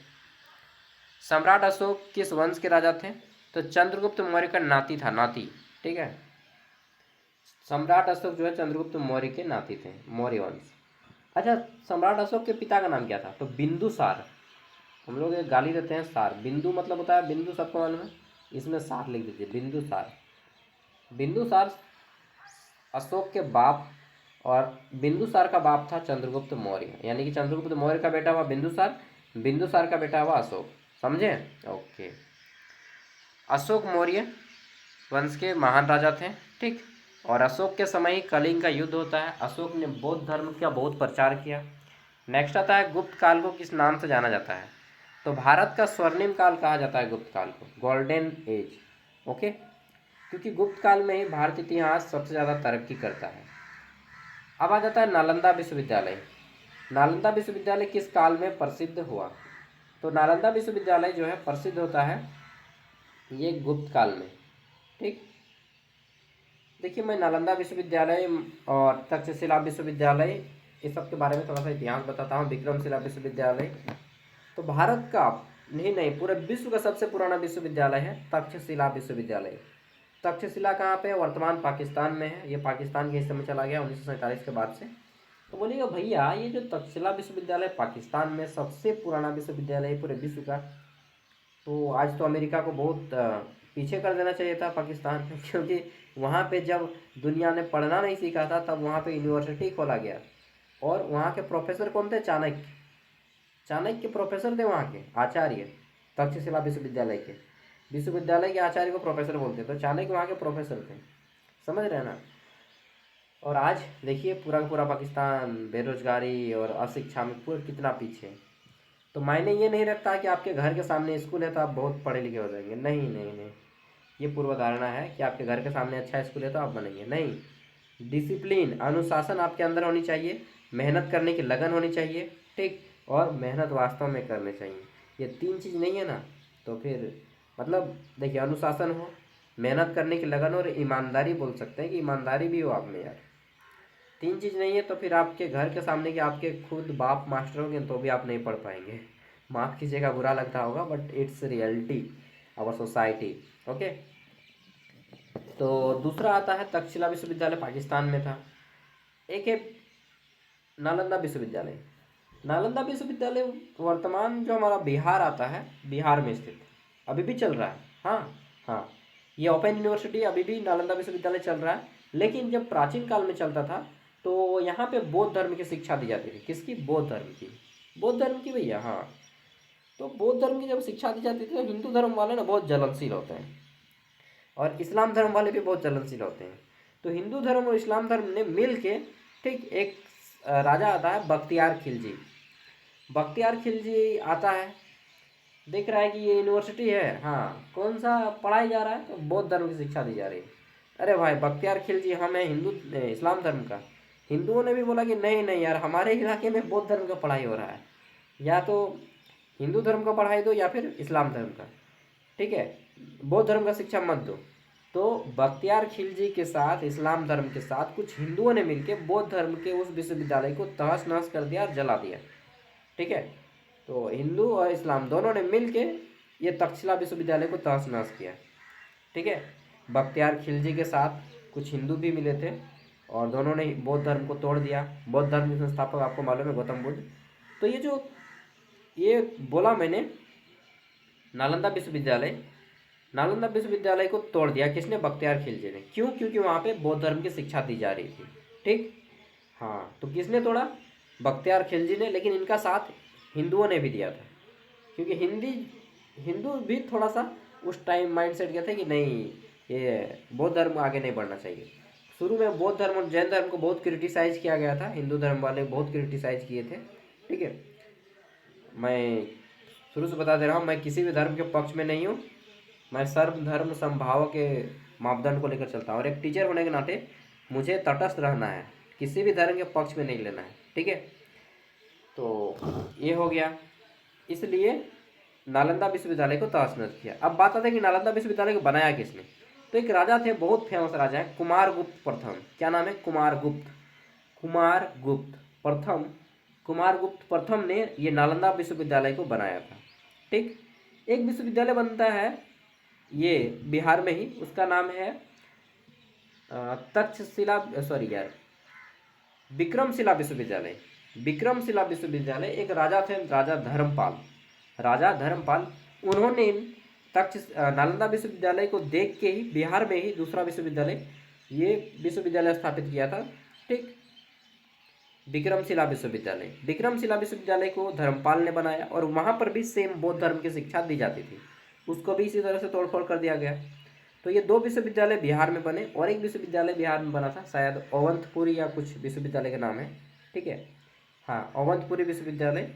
सम्राट अशोक किस वंश के राजा थे? तो चंद्रगुप्त मौर्य का नाती था, नाती। ठीक है। सम्राट अशोक जो है चंद्रगुप्त मौर्य के नाती थे, मौर्य वंश। अच्छा, सम्राट अशोक के पिता का नाम क्या था? तो बिंदुसार। हम लोग एक गाली देते हैं सार, बिंदु मतलब होता है बिंदु, सबको मालूम है, इसमें सार लिख दीजिए, बिंदुसार। बिंदुसार अशोक के बाप, और बिंदुसार का बाप था चंद्रगुप्त मौर्य, यानी कि चंद्रगुप्त मौर्य का बेटा हुआ बिंदुसार, बिंदुसार का बेटा हुआ अशोक। समझे? ओके। अशोक मौर्य वंश के महान राजा थे। ठीक। और अशोक के समय ही कलिंग का युद्ध होता है। अशोक ने बौद्ध धर्म का बहुत प्रचार किया। नेक्स्ट आता है, गुप्त काल को किस नाम से जाना जाता है? तो भारत का स्वर्णिम काल कहा जाता है गुप्त काल को, गोल्डन एज। ओके। क्योंकि गुप्त काल में ही भारत इतिहास सबसे ज़्यादा तरक्की करता है। अब आ जाता है नालंदा विश्वविद्यालय। नालंदा विश्वविद्यालय किस काल में प्रसिद्ध हुआ? तो नालंदा विश्वविद्यालय जो है प्रसिद्ध होता है ये गुप्त काल में। ठीक। देखिए मैं नालंदा विश्वविद्यालय और तक्षशिला विश्वविद्यालय इस सब के बारे में थोड़ा सा इतिहास बताता हूँ। विक्रमशिला विश्वविद्यालय तो भारत का नहीं पूरे विश्व का सबसे पुराना विश्वविद्यालय है तक्षशिला विश्वविद्यालय। तक्षशिला कहाँ पे है? वर्तमान पाकिस्तान में है। ये पाकिस्तान के हिस्से में चला गया 1947 के बाद से। तो बोलिएगा भैया ये जो तक्षशिला विश्वविद्यालय पाकिस्तान में सबसे पुराना विश्वविद्यालय है पूरे विश्व का, तो आज तो अमेरिका को बहुत पीछे कर देना चाहिए था पाकिस्तान में, क्योंकि वहाँ पे जब दुनिया ने पढ़ना नहीं सीखा था तब वहाँ पे यूनिवर्सिटी खोला गया। और वहाँ के प्रोफेसर कौन थे? चाणक्य। चाणक्य प्रोफेसर थे वहाँ के, आचार्य। तक्षशिला विश्वविद्यालय के आचार्य को प्रोफेसर बोलते हैं, तो चाणक्य वहाँ के प्रोफेसर थे। समझ रहे हैं ना? और आज देखिए पूरा का पूरा पाकिस्तान बेरोजगारी और अशिक्षा में पूरा कितना पीछे है। तो मायने ये नहीं रखता कि आपके घर के सामने स्कूल है तो आप बहुत पढ़े लिखे हो जाएंगे। नहीं नहीं नहीं, ये पूर्व धारणा है कि आपके घर के सामने अच्छा स्कूल है तो आप बनेंगे। नहीं, डिसिप्लिन, अनुशासन आपके अंदर होनी चाहिए, मेहनत करने की लगन होनी चाहिए। ठीक। और मेहनत वास्तव में करनी चाहिए। ये तीन चीज़ नहीं है ना तो फिर मतलब देखिए, अनुशासन हो, मेहनत करने की लगन हो, और ईमानदारी बोल सकते हैं कि ईमानदारी भी हो आप में यार। तीन चीज़ नहीं है तो फिर आपके घर के सामने कि आपके खुद बाप मास्टर होंगे तो भी आप नहीं पढ़ पाएंगे। माफ़ कीजिएगा, बुरा लगता होगा but it's reality our society. Okay. तो दूसरा आता है तक्षशिला विश्वविद्यालय पाकिस्तान में था। एक है नालंदा विश्वविद्यालय। नालंदा विश्वविद्यालय वर्तमान जो हमारा बिहार आता है, बिहार में स्थित, अभी भी चल रहा है। हाँ हाँ, ये ओपन यूनिवर्सिटी अभी भी नालंदा विश्वविद्यालय चल रहा है। लेकिन जब प्राचीन काल में चलता था तो यहाँ पे बौद्ध धर्म की शिक्षा दी जाती थी। किसकी? बौद्ध धर्म की। बौद्ध धर्म की भैया, हाँ। तो बौद्ध धर्म की जब शिक्षा दी जाती थी तो हिंदू धर्म वाले ना बहुत जलनशील होते हैं, और इस्लाम धर्म वाले भी बहुत जलनशील होते हैं। तो हिंदू धर्म और इस्लाम धर्म ने मिल के, ठीक, एक राजा आता है बख्तियार खिलजी। बख्तियार खिलजी आता है, देख रहा है कि ये यूनिवर्सिटी है, हाँ, कौन सा पढ़ाई जा रहा है? तो बौद्ध धर्म की शिक्षा दी जा रही है। अरे भाई बख्तियार खिलजी, हम है हिंदू, इस्लाम धर्म का। हिंदुओं ने भी बोला कि नहीं नहीं यार, हमारे इलाके में बौद्ध धर्म का पढ़ाई हो रहा है, या तो हिंदू धर्म का पढ़ाई दो या फिर इस्लाम धर्म का। ठीक है, बौद्ध धर्म का शिक्षा मत दो। तो बख्तियार खिलजी के साथ, इस्लाम धर्म के साथ कुछ हिंदुओं ने मिलकर बौद्ध धर्म के उस विश्वविद्यालय को तहस नहस कर दिया और जला दिया। ठीक है, तो हिंदू और इस्लाम दोनों ने मिल के ये तक्षशिला विश्वविद्यालय को तहस नहस किया। ठीक है, बख्तियार खिलजी के साथ कुछ हिंदू भी मिले थे और दोनों ने बौद्ध धर्म को तोड़ दिया। बौद्ध धर्म के संस्थापक आपको मालूम है गौतम बुद्ध। तो ये बोला मैंने, नालंदा विश्वविद्यालय को तोड़ दिया किसने? बख्तियार खिलजी ने। क्यों? क्योंकि वहाँ पे बौद्ध धर्म की शिक्षा दी जा रही थी। ठीक। हाँ, तो किसने तोड़ा? बख्तियार खिलजी ने। लेकिन इनका साथ हिंदुओं ने भी दिया था, क्योंकि हिंदू भी थोड़ा सा उस टाइम माइंड सेट किया था कि नहीं, ये बौद्ध धर्म आगे नहीं बढ़ना चाहिए। शुरू में बौद्ध धर्म और जैन धर्म को बहुत क्रिटिसाइज किया गया था, हिंदू धर्म वाले बहुत क्रिटिसाइज किए थे। ठीक है, मैं शुरू से बता दे रहा हूँ, मैं किसी भी धर्म के पक्ष में नहीं हूँ, मैं सर्व धर्म समभाव के मापदंड को लेकर चलता हूँ, और एक टीचर होने के नाते मुझे तटस्थ रहना है, किसी भी धर्म के पक्ष में नहीं लेना है। ठीक है, तो ये हो गया, इसलिए नालंदा विश्वविद्यालय को तहस नहस किया। अब बात आती है कि नालंदा विश्वविद्यालय को बनाया किसने। तो एक राजा थे, बहुत फेमस राजा है, कुमारगुप्त प्रथम। क्या नाम है? कुमारगुप्त। कुमारगुप्त प्रथम, कुमारगुप्त प्रथम ने ये नालंदा विश्वविद्यालय को बनाया था। ठीक, एक विश्वविद्यालय बनता है ये बिहार में ही, उसका नाम है तक्षशिला, सॉरी यार, विक्रमशिला विश्वविद्यालय। विक्रमशिला विश्वविद्यालय, एक राजा थे, राजा धर्मपाल। राजा धर्मपाल, उन्होंने नालंदा विश्वविद्यालय को देख के ही बिहार में ही दूसरा विश्वविद्यालय, ये विश्वविद्यालय स्थापित किया था। ठीक, विक्रमशिला विश्वविद्यालय। विक्रमशिला विश्वविद्यालय को धर्मपाल ने बनाया, और वहाँ पर भी सेम बौद्ध धर्म की शिक्षा दी जाती थी, उसको भी इसी तरह से तोड़फोड़ कर दिया गया। तो ये दो विश्वविद्यालय बिहार में बने, और एक विश्वविद्यालय बिहार में बना था, शायद अवंतपुरी या कुछ विश्वविद्यालय का नाम है। ठीक है, हाँ, अवंतपुरी विश्वविद्यालय,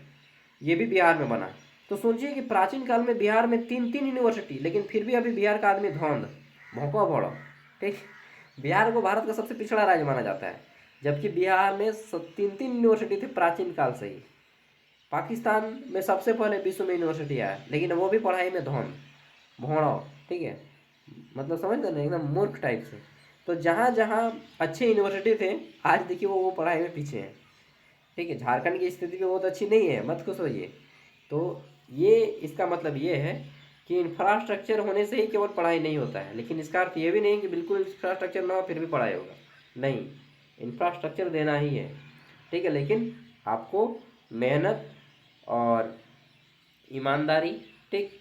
ये भी बिहार में बना। तो सोचिए कि प्राचीन काल में बिहार में 3 यूनिवर्सिटी, लेकिन फिर भी अभी बिहार का आदमी धौंध भौंका भौड़ा। ठीक, बिहार को भारत का सबसे पिछड़ा राज्य माना जाता है, जबकि बिहार में 3 यूनिवर्सिटी थे प्राचीन काल से ही। पाकिस्तान में सबसे पहले विश्व में यूनिवर्सिटी आया, लेकिन वो भी पढ़ाई में धौंध भौड़ा। ठीक है, मतलब समझते ना, एकदम मूर्ख टाइप से। तो जहाँ जहाँ अच्छे यूनिवर्सिटी थे, आज देखिए वो पढ़ाई में पीछे हैं। ठीक है, झारखंड की स्थिति भी बहुत अच्छी नहीं है, मत खुश होइए। तो ये इसका मतलब ये है कि इंफ्रास्ट्रक्चर होने से ही केवल पढ़ाई नहीं होता है, लेकिन इसका अर्थ ये भी नहीं कि बिल्कुल इंफ्रास्ट्रक्चर ना हो फिर भी पढ़ाई होगा, नहीं, इंफ्रास्ट्रक्चर देना ही है। ठीक है, लेकिन आपको मेहनत और ईमानदारी, ठीक,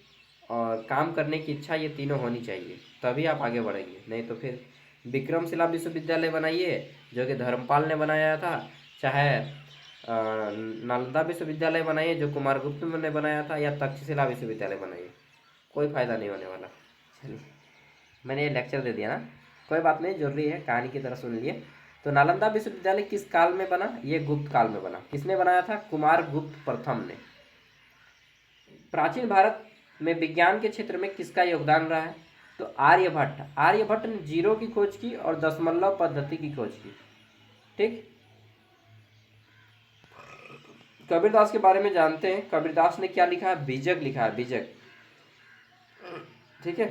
और काम करने की इच्छा, ये तीनों होनी चाहिए, तभी आप आगे बढ़ेंगे। नहीं तो फिर विक्रमशिला विश्वविद्यालय बनाइए जो कि धर्मपाल ने बनाया था, चाहे नालंदा विश्वविद्यालय बनाइए जो कुमारगुप्त ने बनाया था, या तक्षशिला विश्वविद्यालय बनाइए, कोई फायदा नहीं होने वाला। चलिए, मैंने ये लेक्चर दे दिया ना, कोई बात नहीं, जरूरी है, कहानी की तरह सुन लिए। तो नालंदा विश्वविद्यालय किस काल में बना? ये गुप्त काल में बना। किसने बनाया था? कुमारगुप्त प्रथम ने। प्राचीन भारत में विज्ञान के क्षेत्र में किसका योगदान रहा है? तो आर्यभट्ट। आर्यभट्ट ने जीरो की खोज की और दशमलव पद्धति की खोज की। ठीक, कबीरदास के बारे में जानते हैं, कबीरदास ने क्या लिखा है? बीजक लिखा है, बीजक। ठीक है,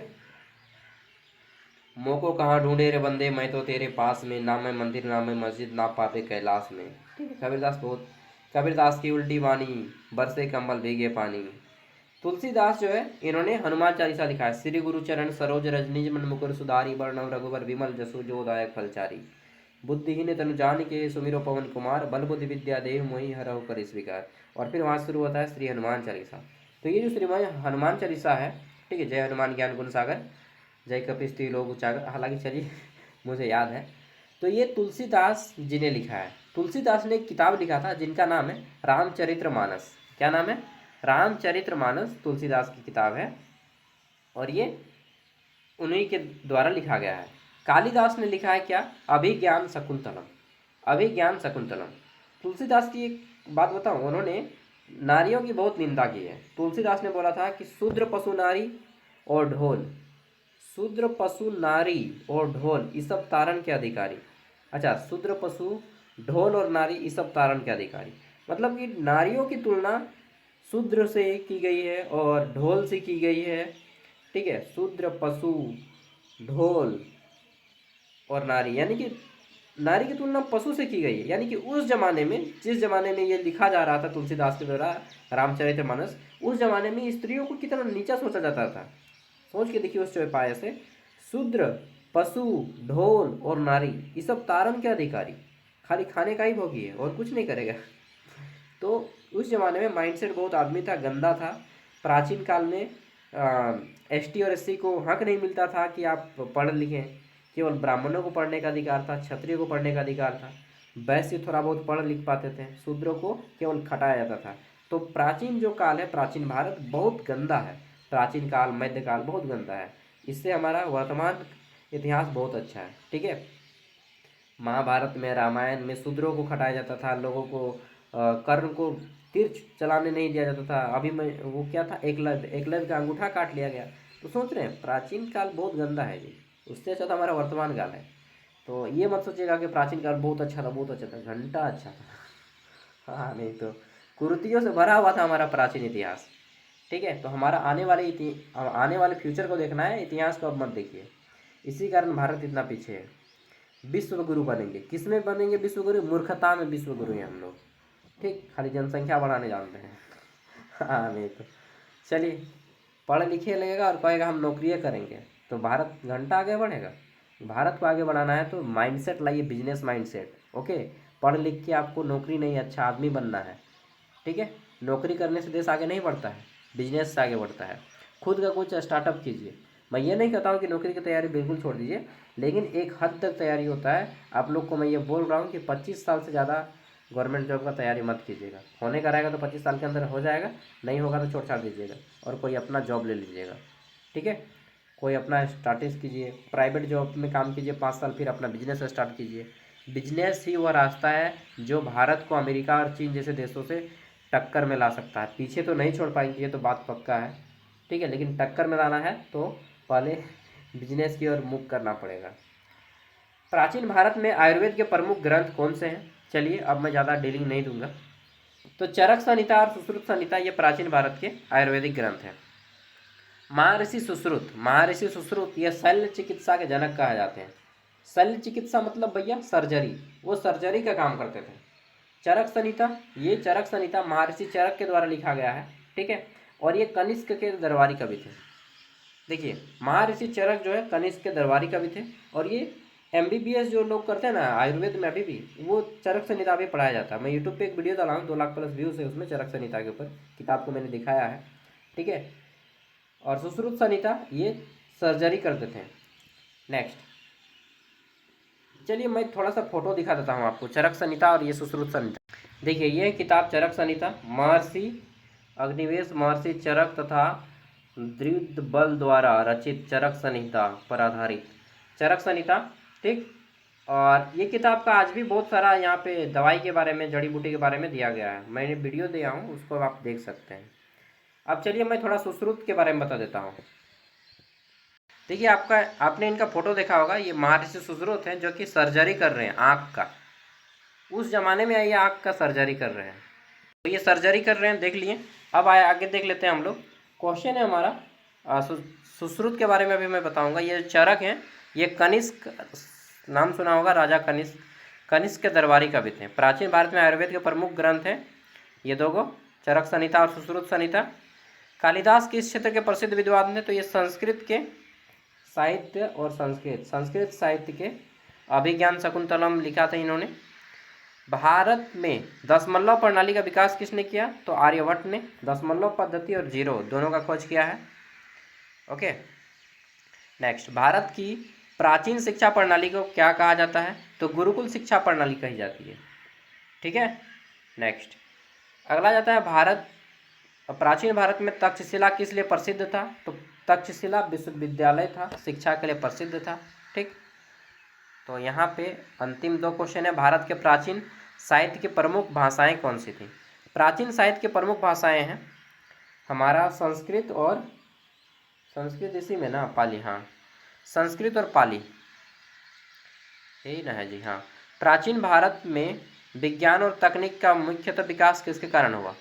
मोको कहाँ ढूंढे रे बंदे, मैं तो तेरे पास में, ना मैं मंदिर ना मैं मस्जिद, ना पापे कैलाश में। ठीक है, कबीरदास की उल्टी वाणी, बरसे कंबल भीगे पानी। तुलसीदास जो है, इन्होंने हनुमान चालीसा लिखा है। श्री गुरु चरण सरोज रज निज मन मुकुर सुधारी, वर्णव रघुबर विमल जसु जो दायक फलचारी। बुद्धिहीन तनु जान के सुमिरो पवन कुमार, बल बुद्धि विद्या देव मोहि हरहु करि स्वीकार। और फिर वहाँ शुरू होता है श्री हनुमान चालीसा। तो ये जो श्री हनुमान चालीसा है, ठीक है, जय हनुमान ज्ञान गुण सागर, जय कपीस लोग उजागर, हालांकि चलिए मुझे याद है। तो ये तुलसीदास जी ने लिखा है। तुलसीदास ने एक किताब लिखा था जिनका नाम है रामचरितमानस। क्या नाम है? रामचरितमानस तुलसीदास की किताब है, और ये उन्हीं के द्वारा लिखा गया है। कालिदास ने लिखा है क्या? अभिज्ञान शकुंतलम। अभिज्ञान शकुंतलम। तुलसीदास की एक बात बताऊं, उन्होंने नारियों की बहुत निंदा की है। तुलसीदास ने बोला था कि शूद्र पशु नारी और ढोल, शूद्र पशु नारी और ढोल ईसब तारण के अधिकारी। अच्छा, शूद्र पशु, ढोल और नारी ईसब तारण के अधिकारी, मतलब कि नारियों की तुलना शूद्र से की गई है और ढोल से की गई है। ठीक है, शूद्र पशु ढोल और नारी, यानी कि नारी की तुलना पशु से की गई है। यानी कि उस जमाने में, जिस जमाने में ये लिखा जा रहा था तुलसीदास के द्वारा रामचरितमानस, उस जमाने में स्त्रियों को कितना नीचा सोचा जाता था। सोच के देखिए उस चौपाया से, शूद्र पशु ढोल और नारी ये सब तारण के अधिकारी, खाली खाने का ही भोगी है और कुछ नहीं करेगा। तो उस जमाने में माइंडसेट बहुत आदमी था, गंदा था। प्राचीन काल में एसटी और एससी को हक नहीं मिलता था कि आप पढ़ लिखें, केवल ब्राह्मणों को पढ़ने का अधिकार था, क्षत्रिय को पढ़ने का अधिकार था, वैश्य थोड़ा बहुत पढ़ लिख पाते थे, शूद्रों को केवल खटाया जाता था। तो प्राचीन जो काल है, प्राचीन भारत बहुत गंदा है। प्राचीन काल, मध्यकाल बहुत गंदा है। इससे हमारा वर्तमान इतिहास बहुत अच्छा है। ठीक है, महाभारत में, रामायण में शूद्रों को खटाया जाता था, लोगों को कर्ण को तीर चलाने नहीं दिया जाता था। अभी मैं वो क्या था, एकलव्य का अंगूठा काट लिया गया। तो सोच रहे हैं प्राचीन काल बहुत गंदा है जी, उससे अच्छा तो हमारा वर्तमान काल है। तो ये मत सोचिएगा कि प्राचीन काल बहुत अच्छा था, बहुत अच्छा था, घंटा अच्छा था। हाँ, नहीं तो कुरीतियों से भरा हुआ था हमारा प्राचीन इतिहास। ठीक है, तो हमारा आने वाले फ्यूचर को देखना है, इतिहास को अब मत देखिए। इसी कारण भारत इतना पीछे है। विश्व गुरु बनेंगे, किस में बनेंगे विश्व गुरु? मूर्खता में विश्व गुरु हैं हम लोग। ठीक, खाली जनसंख्या बढ़ाने जानते हैं। हाँ, नहीं तो चलिए, पढ़ लिखे लगेगा और कहेगा हम नौकरियाँ करेंगे तो भारत घंटा आगे बढ़ेगा। भारत को आगे बढ़ाना है तो माइंडसेट लाइए, बिजनेस माइंडसेट। ओके, पढ़ लिख के आपको नौकरी नहीं, अच्छा आदमी बनना है। ठीक है, नौकरी करने से देश आगे नहीं बढ़ता है, बिजनेस से आगे बढ़ता है। खुद का कुछ स्टार्टअप कीजिए। मैं ये नहीं कहता हूँ कि नौकरी की तैयारी बिल्कुल छोड़ दीजिए, लेकिन एक हद तक तैयारी होता है। आप लोग को मैं ये बोल रहा हूँ कि 25 साल से ज़्यादा गवर्नमेंट जॉब का तैयारी मत कीजिएगा। होने का रहेगा तो 25 साल के अंदर हो जाएगा, नहीं होगा तो छोड़ छाड़ दीजिएगा और कोई अपना जॉब ले लीजिएगा। ठीक है, कोई अपना स्टार्टिंग कीजिए, प्राइवेट जॉब में काम कीजिए 5 साल, फिर अपना बिजनेस स्टार्ट कीजिए। बिजनेस ही वह रास्ता है जो भारत को अमेरिका और चीन जैसे देशों से टक्कर में ला सकता है। पीछे तो नहीं छोड़ पाएंगे, ये तो बात पक्का है। ठीक है, लेकिन टक्कर में लाना है तो पहले बिजनेस की ओर मुख करना पड़ेगा। प्राचीन भारत में आयुर्वेद के प्रमुख ग्रंथ कौन से हैं? चलिए, अब मैं ज़्यादा डीलिंग नहीं दूंगा। तो चरक संहिता और सुश्रुत संहिता ये प्राचीन भारत के आयुर्वेदिक ग्रंथ हैं। महर्षि सुश्रुत ये शल्य चिकित्सा के जनक कहा जाते हैं। शल्य चिकित्सा मतलब भैया सर्जरी, वो सर्जरी का काम करते थे। चरक संहिता, ये चरक संहिता महर्षि चरक के द्वारा लिखा गया है। ठीक है, और ये कनिष्क के दरबारी कवि थे। देखिए, महर्षि चरक जो है कनिष्क के दरबारी कवि थे। और ये MBBS जो लोग करते हैं ना आयुर्वेद में, अभी भी वो चरक संहिता भी पढ़ाया जाता है। मैं यूट्यूब पे एक वीडियो डाला हूँ, 2 लाख प्लस व्यूज़ है उसमें, चरक संहिता के ऊपर किताब को मैंने दिखाया है। ठीक है, और सुश्रुत संहिता ये सर्जरी करते थे। नेक्स्ट, चलिए मैं थोड़ा सा फोटो दिखा देता हूँ आपको, चरक संहिता और ये सुश्रुत संहिता। देखिए, ये किताब चरक संहिता महर्षि अग्निवेश महर्षि चरक तथा द्विदबल द्वारा रचित चरक संहिता पर आधारित चरक संहिता। ठीक, और ये किताब का आज भी बहुत सारा यहाँ पे दवाई के बारे में, जड़ी बूटी के बारे में दिया गया है। मैंने वीडियो दिया हूँ, उसको आप देख सकते हैं। अब चलिए मैं थोड़ा सुश्रुत के बारे में बता देता हूँ। देखिए, आपने इनका फोटो देखा होगा, ये महर्षि सुश्रुत हैं जो कि सर्जरी कर रहे हैं आँख का। उस जमाने में ये आँख का सर्जरी कर रहे हैं, तो ये सर्जरी कर रहे हैं, देख लिए। अब आगे देख लेते हैं हम लोग। क्वेश्चन है हमारा सुश्रुत के बारे में अभी मैं बताऊंगा। ये चरक हैं, ये कनिष्क, नाम सुना होगा, राजा कनिष्क के दरबारी कवि थे। प्राचीन भारत में आयुर्वेद के प्रमुख ग्रंथ हैं ये 2 गो, चरक संहिता और सुश्रुत संहिता। कालिदास किस क्षेत्र के प्रसिद्ध विद्वान थे? तो ये संस्कृत के साहित्य और संस्कृत साहित्य के अभिज्ञान शकुंतलम लिखा था इन्होंने। भारत में दशमलव प्रणाली का विकास किसने किया? तो आर्यभट्ट ने दशमलव पद्धति और जीरो दोनों का खोज किया है। ओके, नेक्स्ट, भारत की प्राचीन शिक्षा प्रणाली को क्या कहा जाता है? तो गुरुकुल शिक्षा प्रणाली कही जाती है। ठीक है, नेक्स्ट अगला जाता है प्राचीन भारत में तक्षशिला किस लिए प्रसिद्ध था? तो तक्षशिला विश्वविद्यालय था, शिक्षा के लिए प्रसिद्ध था। ठीक, तो यहाँ पे अंतिम 2 क्वेश्चन है। भारत के प्राचीन साहित्य की प्रमुख भाषाएं कौन सी थी? प्राचीन साहित्य की प्रमुख भाषाएं हैं हमारा संस्कृत इसी में ना, पाली, हाँ, संस्कृत और पाली, यही ना है जी, हाँ। प्राचीन भारत में विज्ञान और तकनीक का मुख्यतः विकास किसके कारण हुआ?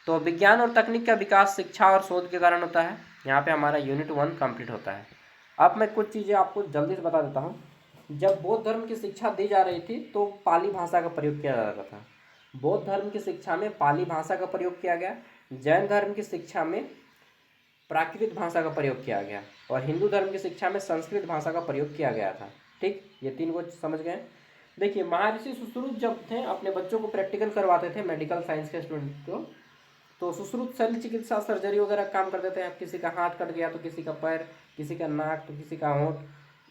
तो विज्ञान और तकनीक का विकास शिक्षा और शोध के कारण होता है। यहाँ पे हमारा यूनिट 1 कंप्लीट होता है। अब मैं कुछ चीज़ें आपको जल्दी से बता देता हूँ। जब बौद्ध धर्म की शिक्षा दी जा रही थी तो पाली भाषा का प्रयोग किया जा रहा था। बौद्ध धर्म की शिक्षा में पाली भाषा का प्रयोग किया गया। जैन धर्म की शिक्षा में प्राकृत भाषा का प्रयोग किया गया और हिंदू धर्म की शिक्षा में संस्कृत भाषा का प्रयोग किया गया था। ठीक, ये 3 को समझ गए। देखिए, महर्षि सुश्रुत जब थे अपने बच्चों को प्रैक्टिकल करवाते थे, मेडिकल साइंस के स्टूडेंट को, तो सुश्रुत शल्य चिकित्सा सर्जरी वगैरह काम करते थे। किसी का हाथ कट गया तो किसी का पैर, किसी का नाक तो किसी का होंठ,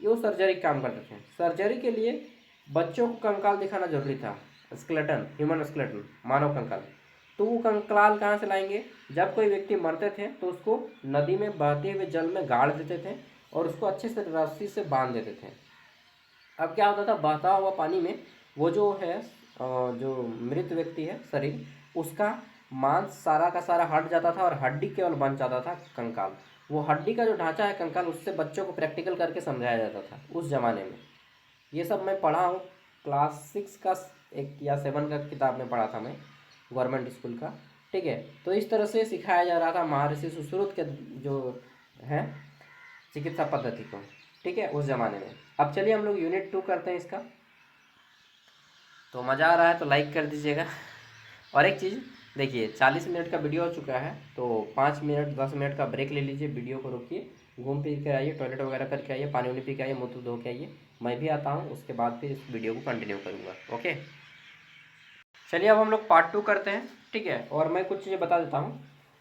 ये सर्जरी काम करते थे। सर्जरी के लिए बच्चों को कंकाल दिखाना जरूरी था, स्केलेटन, ह्यूमन स्केलेटन, मानव कंकाल। तो वो कंकाल कहाँ से लाएंगे? जब कोई व्यक्ति मरते थे तो उसको नदी में बहते हुए जल में गाड़ देते थे और उसको अच्छे से रस्सी से बांध देते थे। अब क्या होता था, बहता हुआ पानी में वो जो है जो मृत व्यक्ति है शरीर, उसका मांस सारा का सारा हट जाता था और हड्डी केवल बन जाता था कंकाल। वो हड्डी का जो ढांचा है कंकाल, उससे बच्चों को प्रैक्टिकल करके समझाया जाता था उस ज़माने में। ये सब मैं पढ़ा हूँ, क्लास 6 का एक या 7 का किताब में पढ़ा था मैं, गवर्नमेंट स्कूल का। ठीक है, तो इस तरह से सिखाया जा रहा था महर्षि सुश्रुत के जो है चिकित्सा पद्धति को। ठीक है, उस ज़माने में। अब चलिए हम लोग यूनिट 2 करते हैं इसका। तो मज़ा आ रहा है तो लाइक कर दीजिएगा। और एक चीज़ देखिए, 40 मिनट का वीडियो हो चुका है, तो 5 मिनट 10 मिनट का ब्रेक ले लीजिए, वीडियो को रोकिए, घूम फिर कर आइए, टॉयलेट वगैरह करके आइए, पानी वानी पी के आइए, मुँह धो के आइए, मैं भी आता हूँ, उसके बाद फिर इस वीडियो को कंटिन्यू करूँगा। ओके, चलिए अब हम लोग पार्ट 2 करते हैं। ठीक है, और मैं कुछ चीज़ें बता देता हूँ,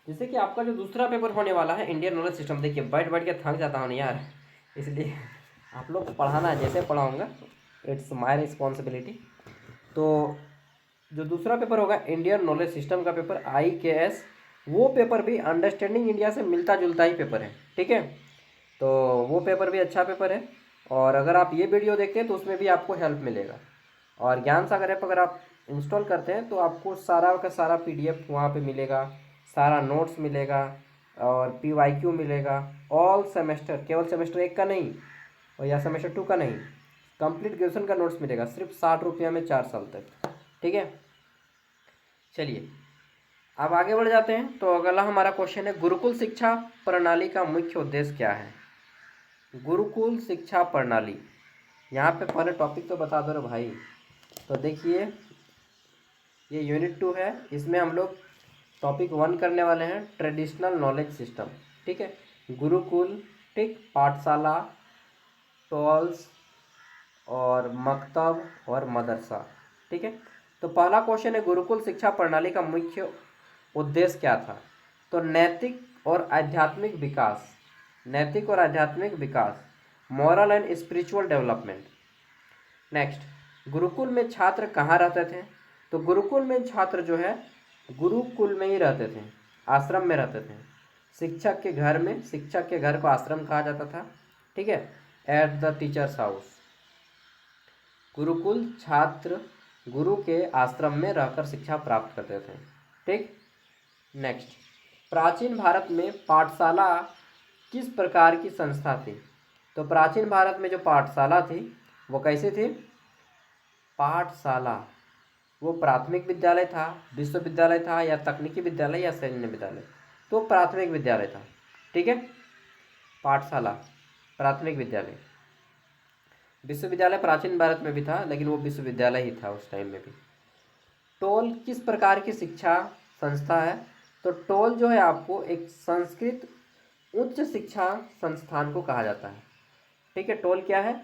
जैसे कि आपका जो दूसरा पेपर होने वाला है इंडियन नॉलेज सिस्टम। देखिए बैठ बैठ के थक जाता हूँ नहीं यार, इसलिए आप लोग पढ़ाना जैसे पढ़ाऊँगा, इट्स माय रिस्पॉन्सिबिलिटी। तो जो दूसरा पेपर होगा इंडियन नॉलेज सिस्टम का पेपर IKS, वो पेपर भी अंडरस्टैंडिंग इंडिया से मिलता जुलता ही पेपर है। ठीक है, तो वो पेपर भी अच्छा पेपर है, और अगर आप ये वीडियो देखते हैं तो उसमें भी आपको हेल्प मिलेगा। और ज्ञान सागर ऐप अगर आप इंस्टॉल करते हैं तो आपको सारा का सारा PDF वहाँ पे मिलेगा, सारा नोट्स मिलेगा और PYQ मिलेगा, ऑल सेमेस्टर, केवल सेमेस्टर 1 का नहीं और या सेमेस्टर 2 का नहीं, कंप्लीट ग्रेजुएशन का नोट्स मिलेगा सिर्फ 60 रुपये में 4 साल तक। ठीक है, चलिए अब आगे बढ़ जाते हैं। तो अगला हमारा क्वेश्चन है, गुरुकुल शिक्षा प्रणाली का मुख्य उद्देश्य क्या है? गुरुकुल शिक्षा प्रणाली, यहाँ पे पहले टॉपिक तो बता दो रे भाई। तो देखिए ये यूनिट 2 है, इसमें हम लोग टॉपिक 1 करने वाले हैं, ट्रेडिशनल नॉलेज सिस्टम। ठीक है, गुरुकुल, ठीक, पाठशाला, टॉल्स और मकतब और मदरसा। ठीक है, तो पहला क्वेश्चन है, गुरुकुल शिक्षा प्रणाली का मुख्य उद्देश्य क्या था? तो नैतिक और आध्यात्मिक विकास, नैतिक और आध्यात्मिक विकास, moral and spiritual development. Next, gurukul में छात्र कहाँ रहते थे? तो गुरुकुल में छात्र जो है गुरुकुल में ही रहते थे, आश्रम में रहते थे। शिक्षक के घर में, शिक्षक के घर को आश्रम कहा जाता था। ठीक है, at the teachers house. Gurukul छात्र गुरु के आश्रम में रहकर शिक्षा प्राप्त करते थे। ठीक, नेक्स्ट, प्राचीन भारत में पाठशाला किस प्रकार की संस्था थी? तो प्राचीन भारत में जो पाठशाला थी वो कैसी थी? पाठशाला वो प्राथमिक विद्यालय था, विश्वविद्यालय था, या तकनीकी विद्यालय, या सैन्य विद्यालय? तो प्राथमिक विद्यालय था। ठीक है, पाठशाला प्राथमिक विद्यालय। विश्वविद्यालय प्राचीन भारत में भी था, लेकिन वो विश्वविद्यालय ही था उस टाइम में भी। टोल किस प्रकार की शिक्षा संस्था है? तो टोल जो है आपको एक संस्कृत उच्च शिक्षा संस्थान को कहा जाता है। ठीक है, टोल क्या है?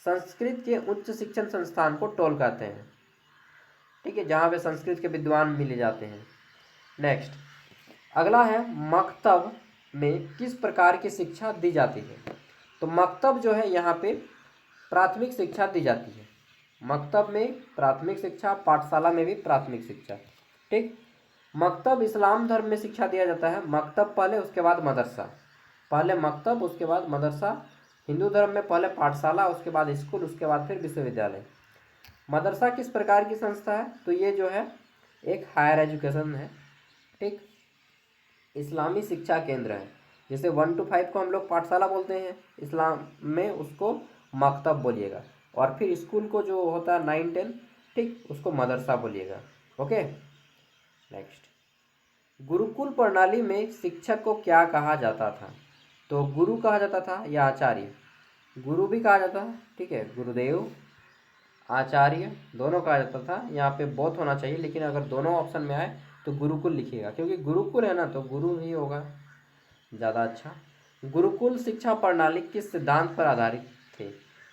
संस्कृत के उच्च शिक्षण संस्थान को टोल कहते हैं। ठीक है, जहाँ पे संस्कृत के विद्वान मिले जाते हैं। नेक्स्ट, अगला है, मकतब में किस प्रकार की शिक्षा दी जाती है? तो मकतब जो है यहाँ पे प्राथमिक शिक्षा दी जाती है। मकतब में प्राथमिक शिक्षा, पाठशाला में भी प्राथमिक शिक्षा। ठीक, मकतब इस्लाम धर्म में शिक्षा दिया जाता है, मकतब पहले उसके बाद मदरसा, पहले मकतब उसके बाद मदरसा। हिंदू धर्म में पहले पाठशाला उसके बाद स्कूल उसके बाद फिर विश्वविद्यालय। मदरसा किस प्रकार की संस्था है? तो ये जो है एक हायर एजुकेशन है। ठीक, इस्लामी शिक्षा केंद्र है। जैसे 1 to 5 को हम लोग पाठशाला बोलते हैं, इस्लाम में उसको मकतब बोलिएगा, और फिर स्कूल को जो होता है 9 10, ठीक, उसको मदरसा बोलिएगा। ओके, नेक्स्ट, गुरुकुल प्रणाली में शिक्षक को क्या कहा जाता था? तो गुरु कहा जाता था या आचार्य? गुरु भी कहा जाता है, ठीक है, गुरुदेव, आचार्य दोनों कहा जाता था। यहाँ पे बोथ होना चाहिए, लेकिन अगर दोनों ऑप्शन में आए तो गुरुकुल लिखिएगा, क्योंकि गुरुकुल है ना तो गुरु ही होगा ज़्यादा अच्छा। गुरुकुल शिक्षा प्रणाली किस सिद्धांत पर आधारित थे?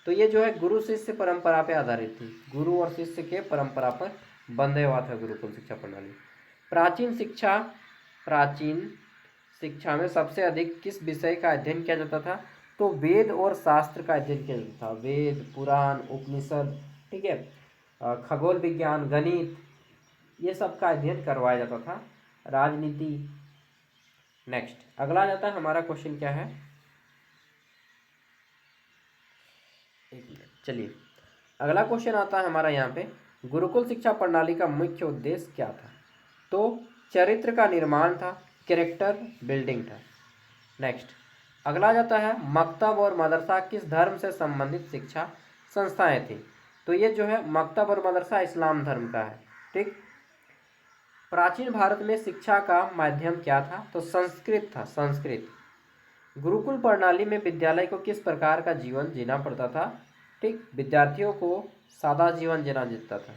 तो ये जो है गुरु शिष्य परंपरा पे आधारित थी, गुरु और शिष्य के परंपरा पर बंधे हुआ था गुरुकुल शिक्षा प्रणाली। प्राचीन शिक्षा में सबसे अधिक किस विषय का अध्ययन किया जाता था? तो वेद और शास्त्र का अध्ययन किया जाता था, वेद, पुराण, उपनिषद। ठीक है, खगोल विज्ञान, गणित, ये सब का अध्ययन करवाया जाता था, राजनीति। नेक्स्ट अगला जाता है हमारा क्वेश्चन क्या है, एक मिनट चलिए, अगला क्वेश्चन आता है हमारा यहाँ पे, गुरुकुल शिक्षा प्रणाली का मुख्य उद्देश्य क्या था? तो चरित्र का निर्माण था, कैरेक्टर बिल्डिंग था। नेक्स्ट अगला जाता है, मकतब और मदरसा किस धर्म से संबंधित शिक्षा संस्थाएं थी? तो ये जो है मकतब और मदरसा इस्लाम धर्म का है। ठीक। प्राचीन भारत में शिक्षा का माध्यम क्या था? तो संस्कृत था, संस्कृत। गुरुकुल प्रणाली में विद्यालय को किस प्रकार का जीवन जीना पड़ता था? ठीक, विद्यार्थियों को सादा जीवन जीना जीता था।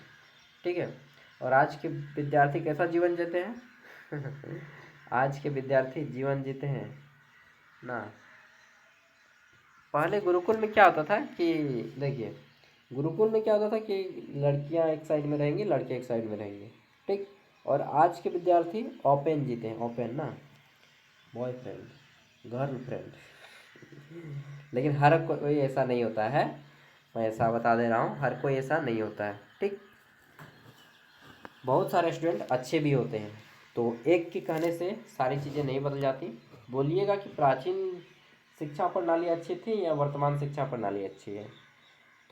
ठीक है, और आज के विद्यार्थी कैसा जीवन जीते हैं? आज के विद्यार्थी जीवन जीते हैं ना। पहले गुरुकुल में क्या होता था कि देखिए, गुरुकुल में क्या होता था कि लड़कियां एक साइड में रहेंगी, लड़के एक साइड में रहेंगे। ठीक, और आज के विद्यार्थी ओपन जीते हैं, ओपन ना, बॉयफ्रेंड गर्लफ्रेंड। लेकिन हर कोई ऐसा नहीं होता है, मैं ऐसा बता दे रहा हूँ, हर कोई ऐसा नहीं होता है। ठीक, बहुत सारे स्टूडेंट अच्छे भी होते हैं, तो एक के कहने से सारी चीज़ें नहीं बदल जाती। बोलिएगा कि प्राचीन शिक्षा प्रणाली अच्छी थी या वर्तमान शिक्षा प्रणाली अच्छी है?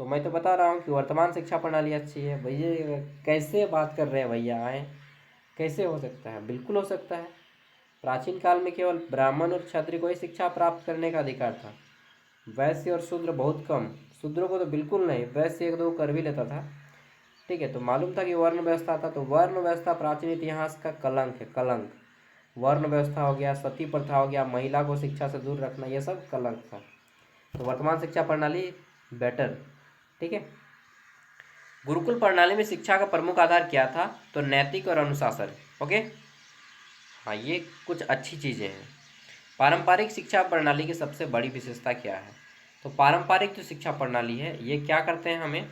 तो मैं तो बता रहा हूँ कि वर्तमान शिक्षा प्रणाली अच्छी है। भैया कैसे बात कर रहे हैं भैया, आए कैसे हो सकता है? बिल्कुल हो सकता है। प्राचीन काल में केवल ब्राह्मण और क्षत्रिय को ही शिक्षा प्राप्त करने का अधिकार था, वैश्य और शूद्र बहुत कम। शूद्रों को तो बिल्कुल नहीं, वैश्य एक दो कर भी लेता था। ठीक है, तो मालूम था कि वर्ण व्यवस्था था, तो वर्ण व्यवस्था प्राचीन इतिहास का कलंक है, कलंक। वर्ण व्यवस्था हो गया, सती प्रथा हो गया, महिला को शिक्षा से दूर रखना, ये सब कलंक था। तो वर्तमान शिक्षा प्रणाली बेटर। ठीक है, गुरुकुल प्रणाली में शिक्षा का प्रमुख आधार क्या था? तो नैतिक और अनुशासन। ओके, हाँ ये कुछ अच्छी चीज़ें हैं। पारंपरिक शिक्षा प्रणाली की सबसे बड़ी विशेषता क्या है? तो पारंपरिक जो शिक्षा प्रणाली है ये क्या करते हैं, हमें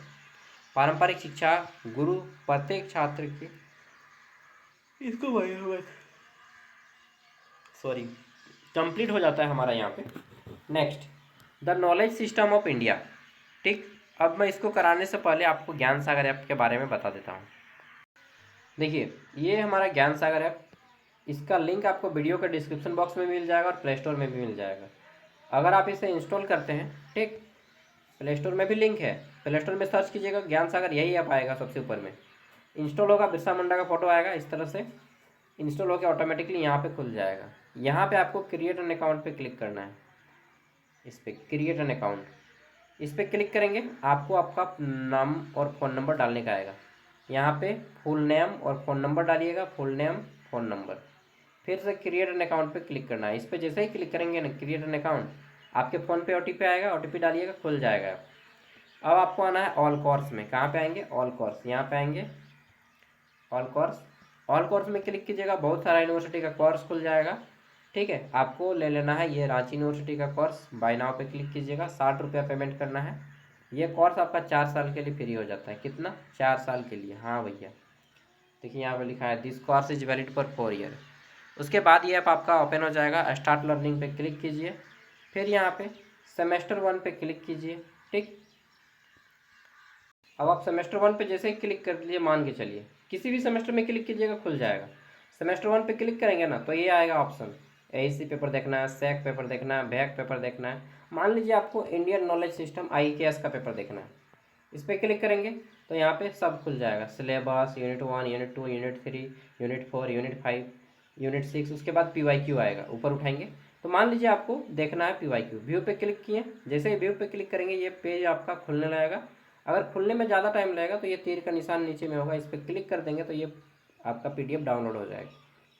पारंपरिक शिक्षा गुरु प्रत्येक छात्र के, इसको सॉरी कंप्लीट हो जाता है हमारा यहाँ पे। Next the knowledge system of India. ठीक, अब मैं इसको कराने से पहले आपको ज्ञान सागर ऐप के बारे में बता देता हूँ। देखिए ये हमारा ज्ञान सागर ऐप, इसका लिंक आपको वीडियो के डिस्क्रिप्शन बॉक्स में मिल जाएगा और प्ले स्टोर में भी मिल जाएगा। अगर आप इसे इंस्टॉल करते हैं, ठीक, प्ले स्टोर में भी लिंक है, प्ले स्टोर में सर्च कीजिएगा ज्ञान सागर, यही ऐप आएगा सबसे ऊपर में। इंस्टॉल होगा, बिरसा मुंडा का फोटो आएगा, इस तरह से इंस्टॉल होकर ऑटोमेटिकली यहाँ पे खुल जाएगा। यहाँ पे आपको क्रिएट एन अकाउंट पे क्लिक करना है, इस पर क्रिएट एन अकाउंट, इस पर क्लिक करेंगे, आपको आपका नाम और फ़ोन नंबर डालने का आएगा। यहाँ पे फुल नेम और फ़ोन नंबर डालिएगा, फुल नेम फ़ोन नंबर, फिर से क्रिएट एन अकाउंट पे क्लिक करना है। इस पर जैसे ही क्लिक करेंगे ना, क्रिएट एन अकाउंट, आपके फ़ोन पे ओटीपी आएगा, ओटीपी डालिएगा, खुल जाएगा। अब आपको आना है ऑल कोर्स में। कहाँ पे आएंगे? ऑल कोर्स, यहाँ पे आएंगे ऑल कोर्स। ऑल कोर्स में क्लिक कीजिएगा, बहुत सारा यूनिवर्सिटी का कोर्स खुल जाएगा। ठीक है, आपको ले लेना है ये रांची यूनिवर्सिटी का कोर्स, बाय नाउ पे क्लिक कीजिएगा, 60 रुपया पेमेंट करना है। ये कोर्स आपका 4 साल के लिए फ्री हो जाता है। कितना? 4 साल के लिए। हाँ भैया, देखिए यहाँ पे लिखा है this course is valid for 4 year. उसके बाद ये ऐप आपका ओपन हो जाएगा, स्टार्ट लर्निंग पे क्लिक कीजिए, फिर यहाँ पे सेमेस्टर 1 पे क्लिक कीजिए। ठीक, अब आप सेमेस्टर 1 पे जैसे ही क्लिक कर लीजिए, मान के चलिए किसी भी सेमेस्टर में क्लिक कीजिएगा, खुल जाएगा। सेमेस्टर 1 पे क्लिक करेंगे ना, तो ये आएगा ऑप्शन, एईसी पेपर देखना है, सेक पेपर देखना है, बैक पेपर देखना है। मान लीजिए आपको इंडियन नॉलेज सिस्टम IKS का पेपर देखना है, इस पर क्लिक करेंगे तो यहाँ पे सब खुल जाएगा, syllabus, unit 1, unit 2, unit 3, unit 4, unit 5, unit 6, उसके बाद PYQ आएगा, ऊपर उठाएंगे तो मान लीजिए आपको देखना है PYQ। व्यू पे क्लिक किए, जैसे ही व्यू पे क्लिक करेंगे ये पेज आपका खुलने लगेगा। अगर खुलने में ज़्यादा टाइम लगेगा तो ये तीर का निशान नीचे में होगा, इस पर क्लिक कर देंगे तो ये आपका PDF डाउनलोड हो जाएगा।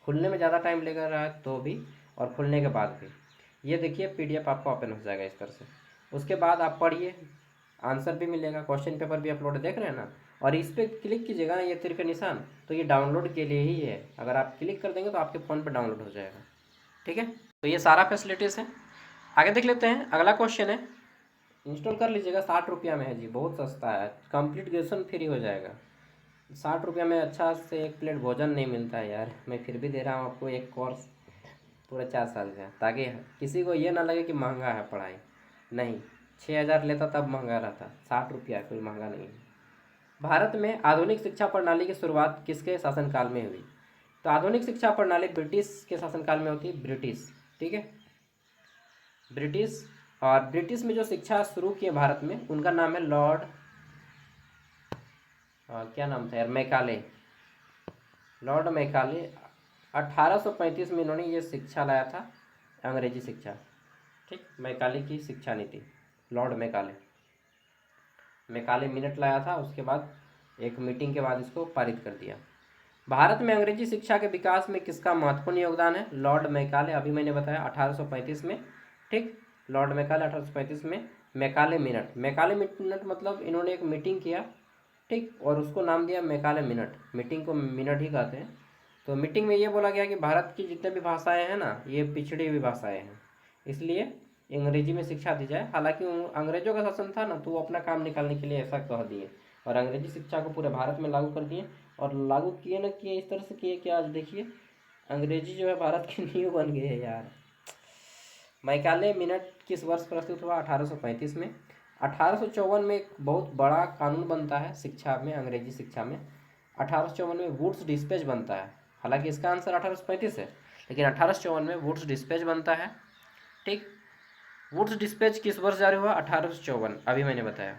खुलने में ज़्यादा टाइम लग रहा है तो भी, और खुलने के बाद भी, ये देखिए PDF आपका ओपन हो जाएगा इस तरह से। उसके बाद आप पढ़िए, आंसर भी मिलेगा, क्वेश्चन पेपर भी अपलोड देख रहे हैं ना, और इस पर क्लिक कीजिएगा ना, ये तीर का निशान, तो ये डाउनलोड के लिए ही है। अगर आप क्लिक कर देंगे तो आपके फ़ोन पर डाउनलोड हो जाएगा। ठीक है, तो ये सारा फैसिलिटीज़ है। आगे देख लेते हैं, अगला क्वेश्चन है, इंस्टॉल कर लीजिएगा, 60 रुपया में है जी, बहुत सस्ता है, कंप्लीट ग्रेजुएशन फ्री हो जाएगा। 60 रुपया में अच्छा से एक प्लेट भोजन नहीं मिलता है यार, मैं फिर भी दे रहा हूँ आपको एक कोर्स पूरा 4 साल का, ताकि किसी को ये ना लगे कि महंगा है पढ़ाई। नहीं, 6,000 लेता तब महंगा रहता, 60 रुपया कोई महंगा नहीं है। भारत में आधुनिक शिक्षा प्रणाली की शुरुआत किसके शासनकाल में हुई? तो आधुनिक शिक्षा प्रणाली ब्रिटिश के शासनकाल में होती है, ब्रिटिश, ठीक है, ब्रिटिश। और ब्रिटिश में जो शिक्षा शुरू की है भारत में, उनका नाम है लॉर्ड, क्या नाम था यार, मैकाले, लॉर्ड मैकाले। 1835 में इन्होंने ये शिक्षा लाया था, अंग्रेजी शिक्षा, ठीक, मैकाले की शिक्षा नीति, लॉर्ड मैकाले, मैकाले मिनट लाया था, उसके बाद एक मीटिंग के बाद इसको पारित कर दिया। भारत में अंग्रेजी शिक्षा के विकास में किसका महत्वपूर्ण योगदान है? लॉर्ड मैकाले, अभी मैंने बताया 1835 में, ठीक, लॉर्ड मैकाले 1835 में। मैकाले मिनट, मैकाले मिनट मतलब इन्होंने एक मीटिंग किया, ठीक, और उसको नाम दिया मैकाले मिनट, मीटिंग को मिनट ही कहते हैं। तो मीटिंग में ये बोला गया कि भारत की जितने भी भाषाएं हैं ना, ये पिछड़ी हुई भाषाएं हैं, इसलिए अंग्रेजी में शिक्षा दी जाए। हालांकि अंग्रेजों का शासन था ना, तो वो अपना काम निकालने के लिए ऐसा कह दिए, और अंग्रेजी शिक्षा को पूरे भारत में लागू कर दिए। और लागू किए न किए, इस तरह से किए कि आज देखिए अंग्रेजी जो है भारत की नींव बन गई है यार। मैकाले मिनट किस वर्ष प्रस्तुत हुआ? 1835 में। 1854 में एक बहुत बड़ा कानून बनता है शिक्षा में, अंग्रेजी शिक्षा में। 1854 में वुड्स डिस्पैच बनता है, हालांकि इसका आंसर 1835 है, लेकिन 1854 में वुड्स डिस्पैच बनता है, ठीक। वुड्स डिस्पैच किस वर्ष जारी हुआ? 1854, अभी मैंने बताया।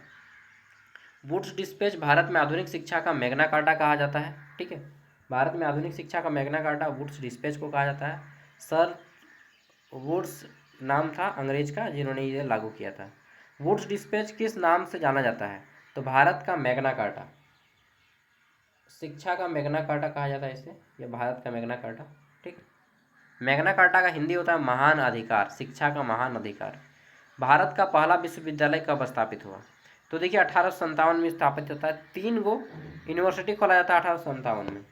वुड्स डिस्पैच भारत में आधुनिक शिक्षा का मैग्ना कार्टा कहा जाता है, ठीक है, भारत में आधुनिक शिक्षा का मैग्ना कार्टा वुड्स डिस्पैच को कहा जाता है। सर वुड्स नाम था अंग्रेज का जिन्होंने ये लागू किया था। वुड्स डिस्पैच किस नाम से जाना जाता है? तो भारत का मैग्ना कार्टा, शिक्षा का मैग्ना कार्टा कहा जाता है इसे, ये भारत का मैग्ना कार्टा, ठीक। मैग्ना कार्टा का हिंदी होता है महान अधिकार, शिक्षा का महान अधिकार। भारत का पहला विश्वविद्यालय कब स्थापित हुआ? तो देखिए 1857 में स्थापित होता है। 3 गो यूनिवर्सिटी खोला जाता है 1857 में।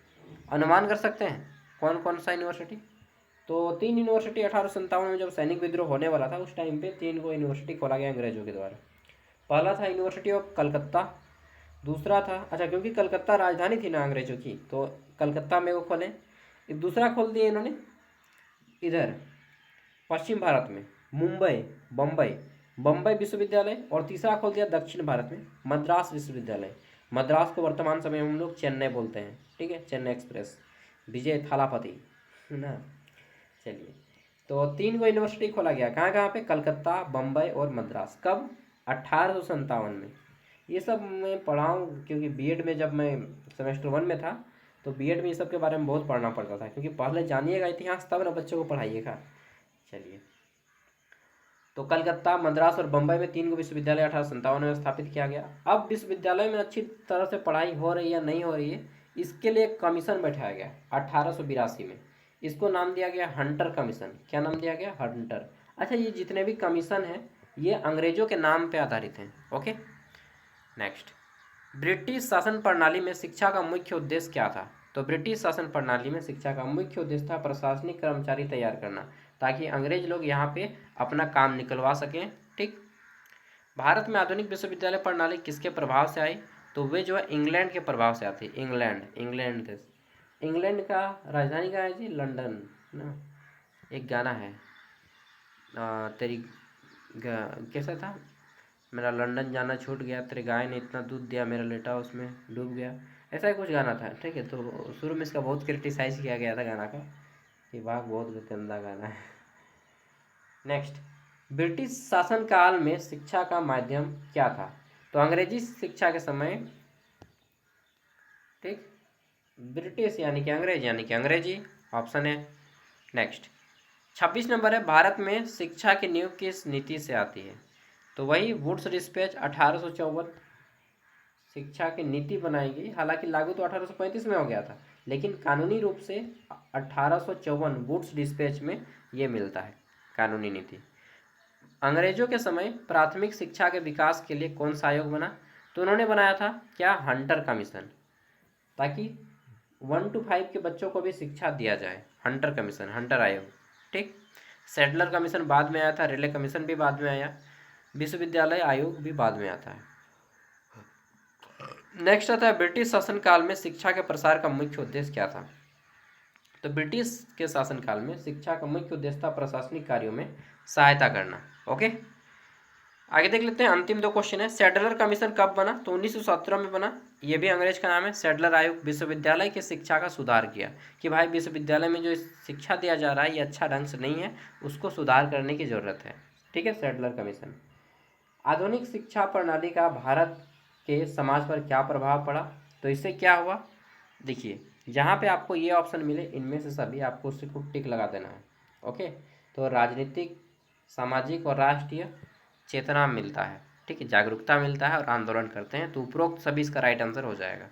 अनुमान कर सकते हैं कौन कौन सा यूनिवर्सिटी? तो 3 यूनिवर्सिटी 1857 में जब सैनिक विद्रोह होने वाला था, उस टाइम पे 3 गो यूनिवर्सिटी खोला गया अंग्रेजों के द्वारा। पहला था यूनिवर्सिटी ऑफ कलकत्ता, दूसरा था, अच्छा क्योंकि कलकत्ता राजधानी थी ना अंग्रेजों की, तो कलकत्ता में वो खोले। दूसरा खोल दिए इन्होंने इधर पश्चिम भारत में, मुंबई, बम्बई, बम्बई विश्वविद्यालय। और तीसरा खोल दिया दक्षिण भारत में, मद्रास विश्वविद्यालय। मद्रास को वर्तमान समय में हम लोग चेन्नई बोलते हैं, ठीक है, चेन्नई एक्सप्रेस, विजय थालापति, है ना। चलिए, तो 3 गो यूनिवर्सिटी खोला गया, कहाँ कहाँ पे? कलकत्ता, बम्बई और मद्रास। कब? 1857 में। ये सब मैं पढ़ा हूँ क्योंकि बीएड में जब मैं सेमेस्टर 1 में था, तो बीएड में ये सब के बारे में बहुत पढ़ना पड़ता था, क्योंकि पहले जानिएगा इतिहास तब ना बच्चों को पढ़ाइएगा। चलिए, तो कलकत्ता, मद्रास और बम्बई में 3 गो विश्वविद्यालय 1857 में स्थापित किया गया। अब विश्वविद्यालय में अच्छी तरह से पढ़ाई हो रही है या नहीं हो रही है, इसके लिए एक कमीशन बैठाया गया 1882 में। इसको नाम दिया गया हंटर कमीशन। क्या नाम दिया गया? हंटर। अच्छा, ये जितने भी कमीशन हैं ये अंग्रेजों के नाम पे आधारित हैं। ओके, नेक्स्ट, ब्रिटिश शासन प्रणाली में शिक्षा का मुख्य उद्देश्य क्या था? तो ब्रिटिश शासन प्रणाली में शिक्षा का मुख्य उद्देश्य था प्रशासनिक कर्मचारी तैयार करना, ताकि अंग्रेज लोग यहाँ पे अपना काम निकलवा सकें, ठीक। भारत में आधुनिक विश्वविद्यालय प्रणाली किसके प्रभाव से आई? तो वे जो है इंग्लैंड के प्रभाव से आती है। इंग्लैंड देश, इंग्लैंड का राजधानी क्या है जी? लंदन ना। एक गाना है तेरी कैसा था, मेरा लंदन जाना छूट गया, तेरे गाय ने इतना दूध दिया, मेरा लेटा उसमें डूब गया, ऐसा ही कुछ गाना था, ठीक है। तो शुरू में इसका बहुत क्रिटिसाइज किया गया था गाना का, कि वाह बहुत गंदा गाना है। नेक्स्ट, ब्रिटिश शासनकाल में शिक्षा का माध्यम क्या था? तो अंग्रेजी शिक्षा के समय, ठीक, ब्रिटिश यानी कि अंग्रेज, यानी कि अंग्रेजी, ऑप्शन है। नेक्स्ट, 26 नंबर है, भारत में शिक्षा की नींव किस नीति से आती है? तो वही वुड्स डिस्पैच 1854 शिक्षा की नीति बनाई गई। हालांकि लागू तो 1835 में हो गया था, लेकिन कानूनी रूप से 1854 वुड्स डिस्पैच में ये मिलता है कानूनी नीति। अंग्रेजों के समय प्राथमिक शिक्षा के विकास के लिए कौन सा आयोग बना? तो उन्होंने बनाया था क्या? हंटर कमीशन, ताकि 1 to 5 के बच्चों को भी शिक्षा दिया जाए। हंटर कमीशन, हंटर आयोग, ठीक। सेटलर कमीशन बाद में आया था, रिले कमीशन भी बाद में आया, विश्वविद्यालय आयोग भी बाद में आता है। नेक्स्ट आता है, ब्रिटिश शासनकाल में शिक्षा के प्रसार का मुख्य उद्देश्य क्या था? तो ब्रिटिश के शासनकाल में शिक्षा का मुख्य उद्देश्य था प्रशासनिक कार्यों में सहायता करना। ओके, आगे देख लेते हैं, अंतिम 2 क्वेश्चन है। सेटलर कमीशन कब बना? तो 1917 में बना। ये भी अंग्रेज का नाम है। सैडलर आयोग विश्वविद्यालय की शिक्षा का सुधार किया कि भाई विश्वविद्यालय में जो शिक्षा दिया जा रहा है ये अच्छा ढंग से नहीं है, उसको सुधार करने की ज़रूरत है। ठीक है, सैडलर कमीशन। आधुनिक शिक्षा प्रणाली का भारत के समाज पर क्या प्रभाव पड़ा, तो इससे क्या हुआ, देखिए जहाँ पे आपको ये ऑप्शन मिले इनमें से सभी आपको उसी को टिक लगा देना है। ओके, तो राजनीतिक, सामाजिक और राष्ट्रीय चेतना मिलता है, ठीक है, जागरूकता मिलता है और आंदोलन करते हैं, तो उपरोक्त सभी इसका राइट आंसर हो जाएगा।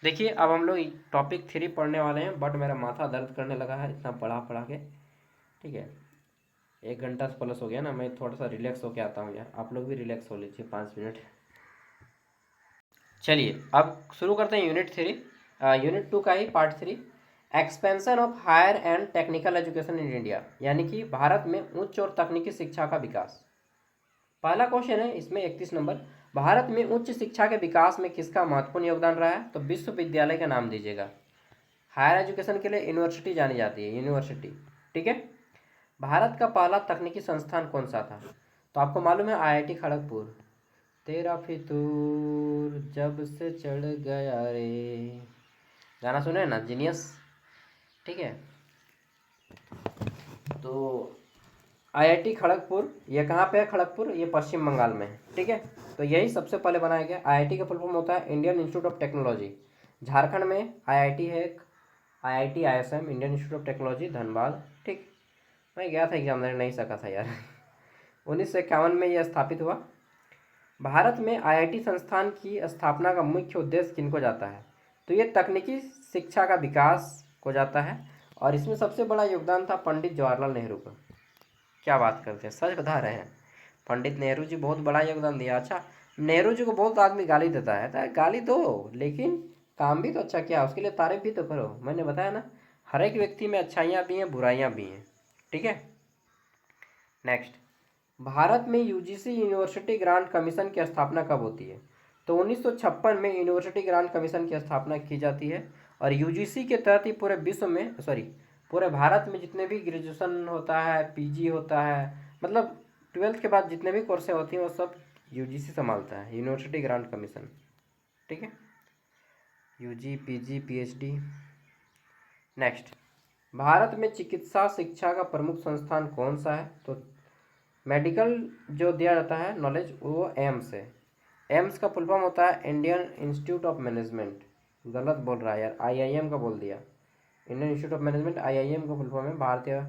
देखिए अब हम लोग टॉपिक 3 पढ़ने वाले हैं, बट मेरा माथा दर्द करने लगा है इतना पढ़ा पढ़ा के। ठीक है, 1 घंटा से प्लस हो गया ना, मैं थोड़ा सा रिलैक्स होके आता हूँ यार, आप लोग भी रिलैक्स हो लीजिए 5 मिनट। चलिए अब शुरू करते हैं यूनिट 3, यूनिट 2 का ही part 3, expansion of higher and technical education in India, यानी कि भारत में उच्च और तकनीकी शिक्षा का विकास। पहला क्वेश्चन है इसमें 31 नंबर, भारत में उच्च शिक्षा के विकास में किसका महत्वपूर्ण योगदान रहा है, तो विश्वविद्यालय का नाम दीजिएगा। हायर एजुकेशन के लिए यूनिवर्सिटी जानी जाती है, यूनिवर्सिटी। ठीक है, भारत का पहला तकनीकी संस्थान कौन सा था, तो आपको मालूम है आईआईटी खड़गपुर। तेरा फितूर जब से चढ़ गया रे, गाना सुने ना, जीनियस। ठीक है, तो आईआईटी खड़गपुर ये कहाँ पे है, खड़गपुर ये पश्चिम बंगाल में है। ठीक है, तो यही सबसे पहले बनाया गया। आईआईटी का फुल फॉर्म होता है Indian institute of technology. Jharkhand में आईआईटी है एक, IIT ISM, Indian institute of technology Dhanbad. ठीक, मैं गया था एग्जाम देने, नहीं सका था यार 1951 में यह स्थापित हुआ। भारत में आईआईटी संस्थान की स्थापना का मुख्य उद्देश्य किनको जाता है, तो ये तकनीकी शिक्षा का विकास को जाता है, और इसमें सबसे बड़ा योगदान था पंडित जवाहरलाल नेहरू का। क्या बात करते हैं, सच बता रहे हैं, पंडित नेहरू जी बहुत बड़ा योगदान दिया। अच्छा, नेहरू जी को बहुत आदमी गाली देता है, तो गाली दो लेकिन काम भी तो अच्छा किया, उसके लिए तारीफ भी तो करो। मैंने बताया ना, हर एक व्यक्ति में अच्छाइयाँ भी हैं बुराइयाँ भी हैं। ठीक है, नेक्स्ट, भारत में यूजीसी यूनिवर्सिटी ग्रांट कमीशन की स्थापना कब होती है, तो 1956 में यूनिवर्सिटी ग्रांट कमीशन की स्थापना की जाती है, और यूजीसी के तहत ही पूरे विश्व में, सॉरी पूरे भारत में जितने भी ग्रेजुएशन होता है, पीजी होता है, मतलब 12th के बाद जितने भी कोर्सें होती हैं वो सब यूजीसी संभालता है, यूनिवर्सिटी ग्रांट कमीशन। ठीक है, UG PG PhD. Next, Bharat में चिकित्सा शिक्षा का प्रमुख संस्थान कौन सा है, तो मेडिकल जो दिया जाता है नॉलेज वो एम्स है। एम्स का फुल फॉर्म होता है इंडियन इंस्टीट्यूट ऑफ मैनेजमेंट। गलत बोल रहा है यार, आईआईएम का बोल दिया, Indian institute of management IIM का फुल फॉर्म है भारतीय,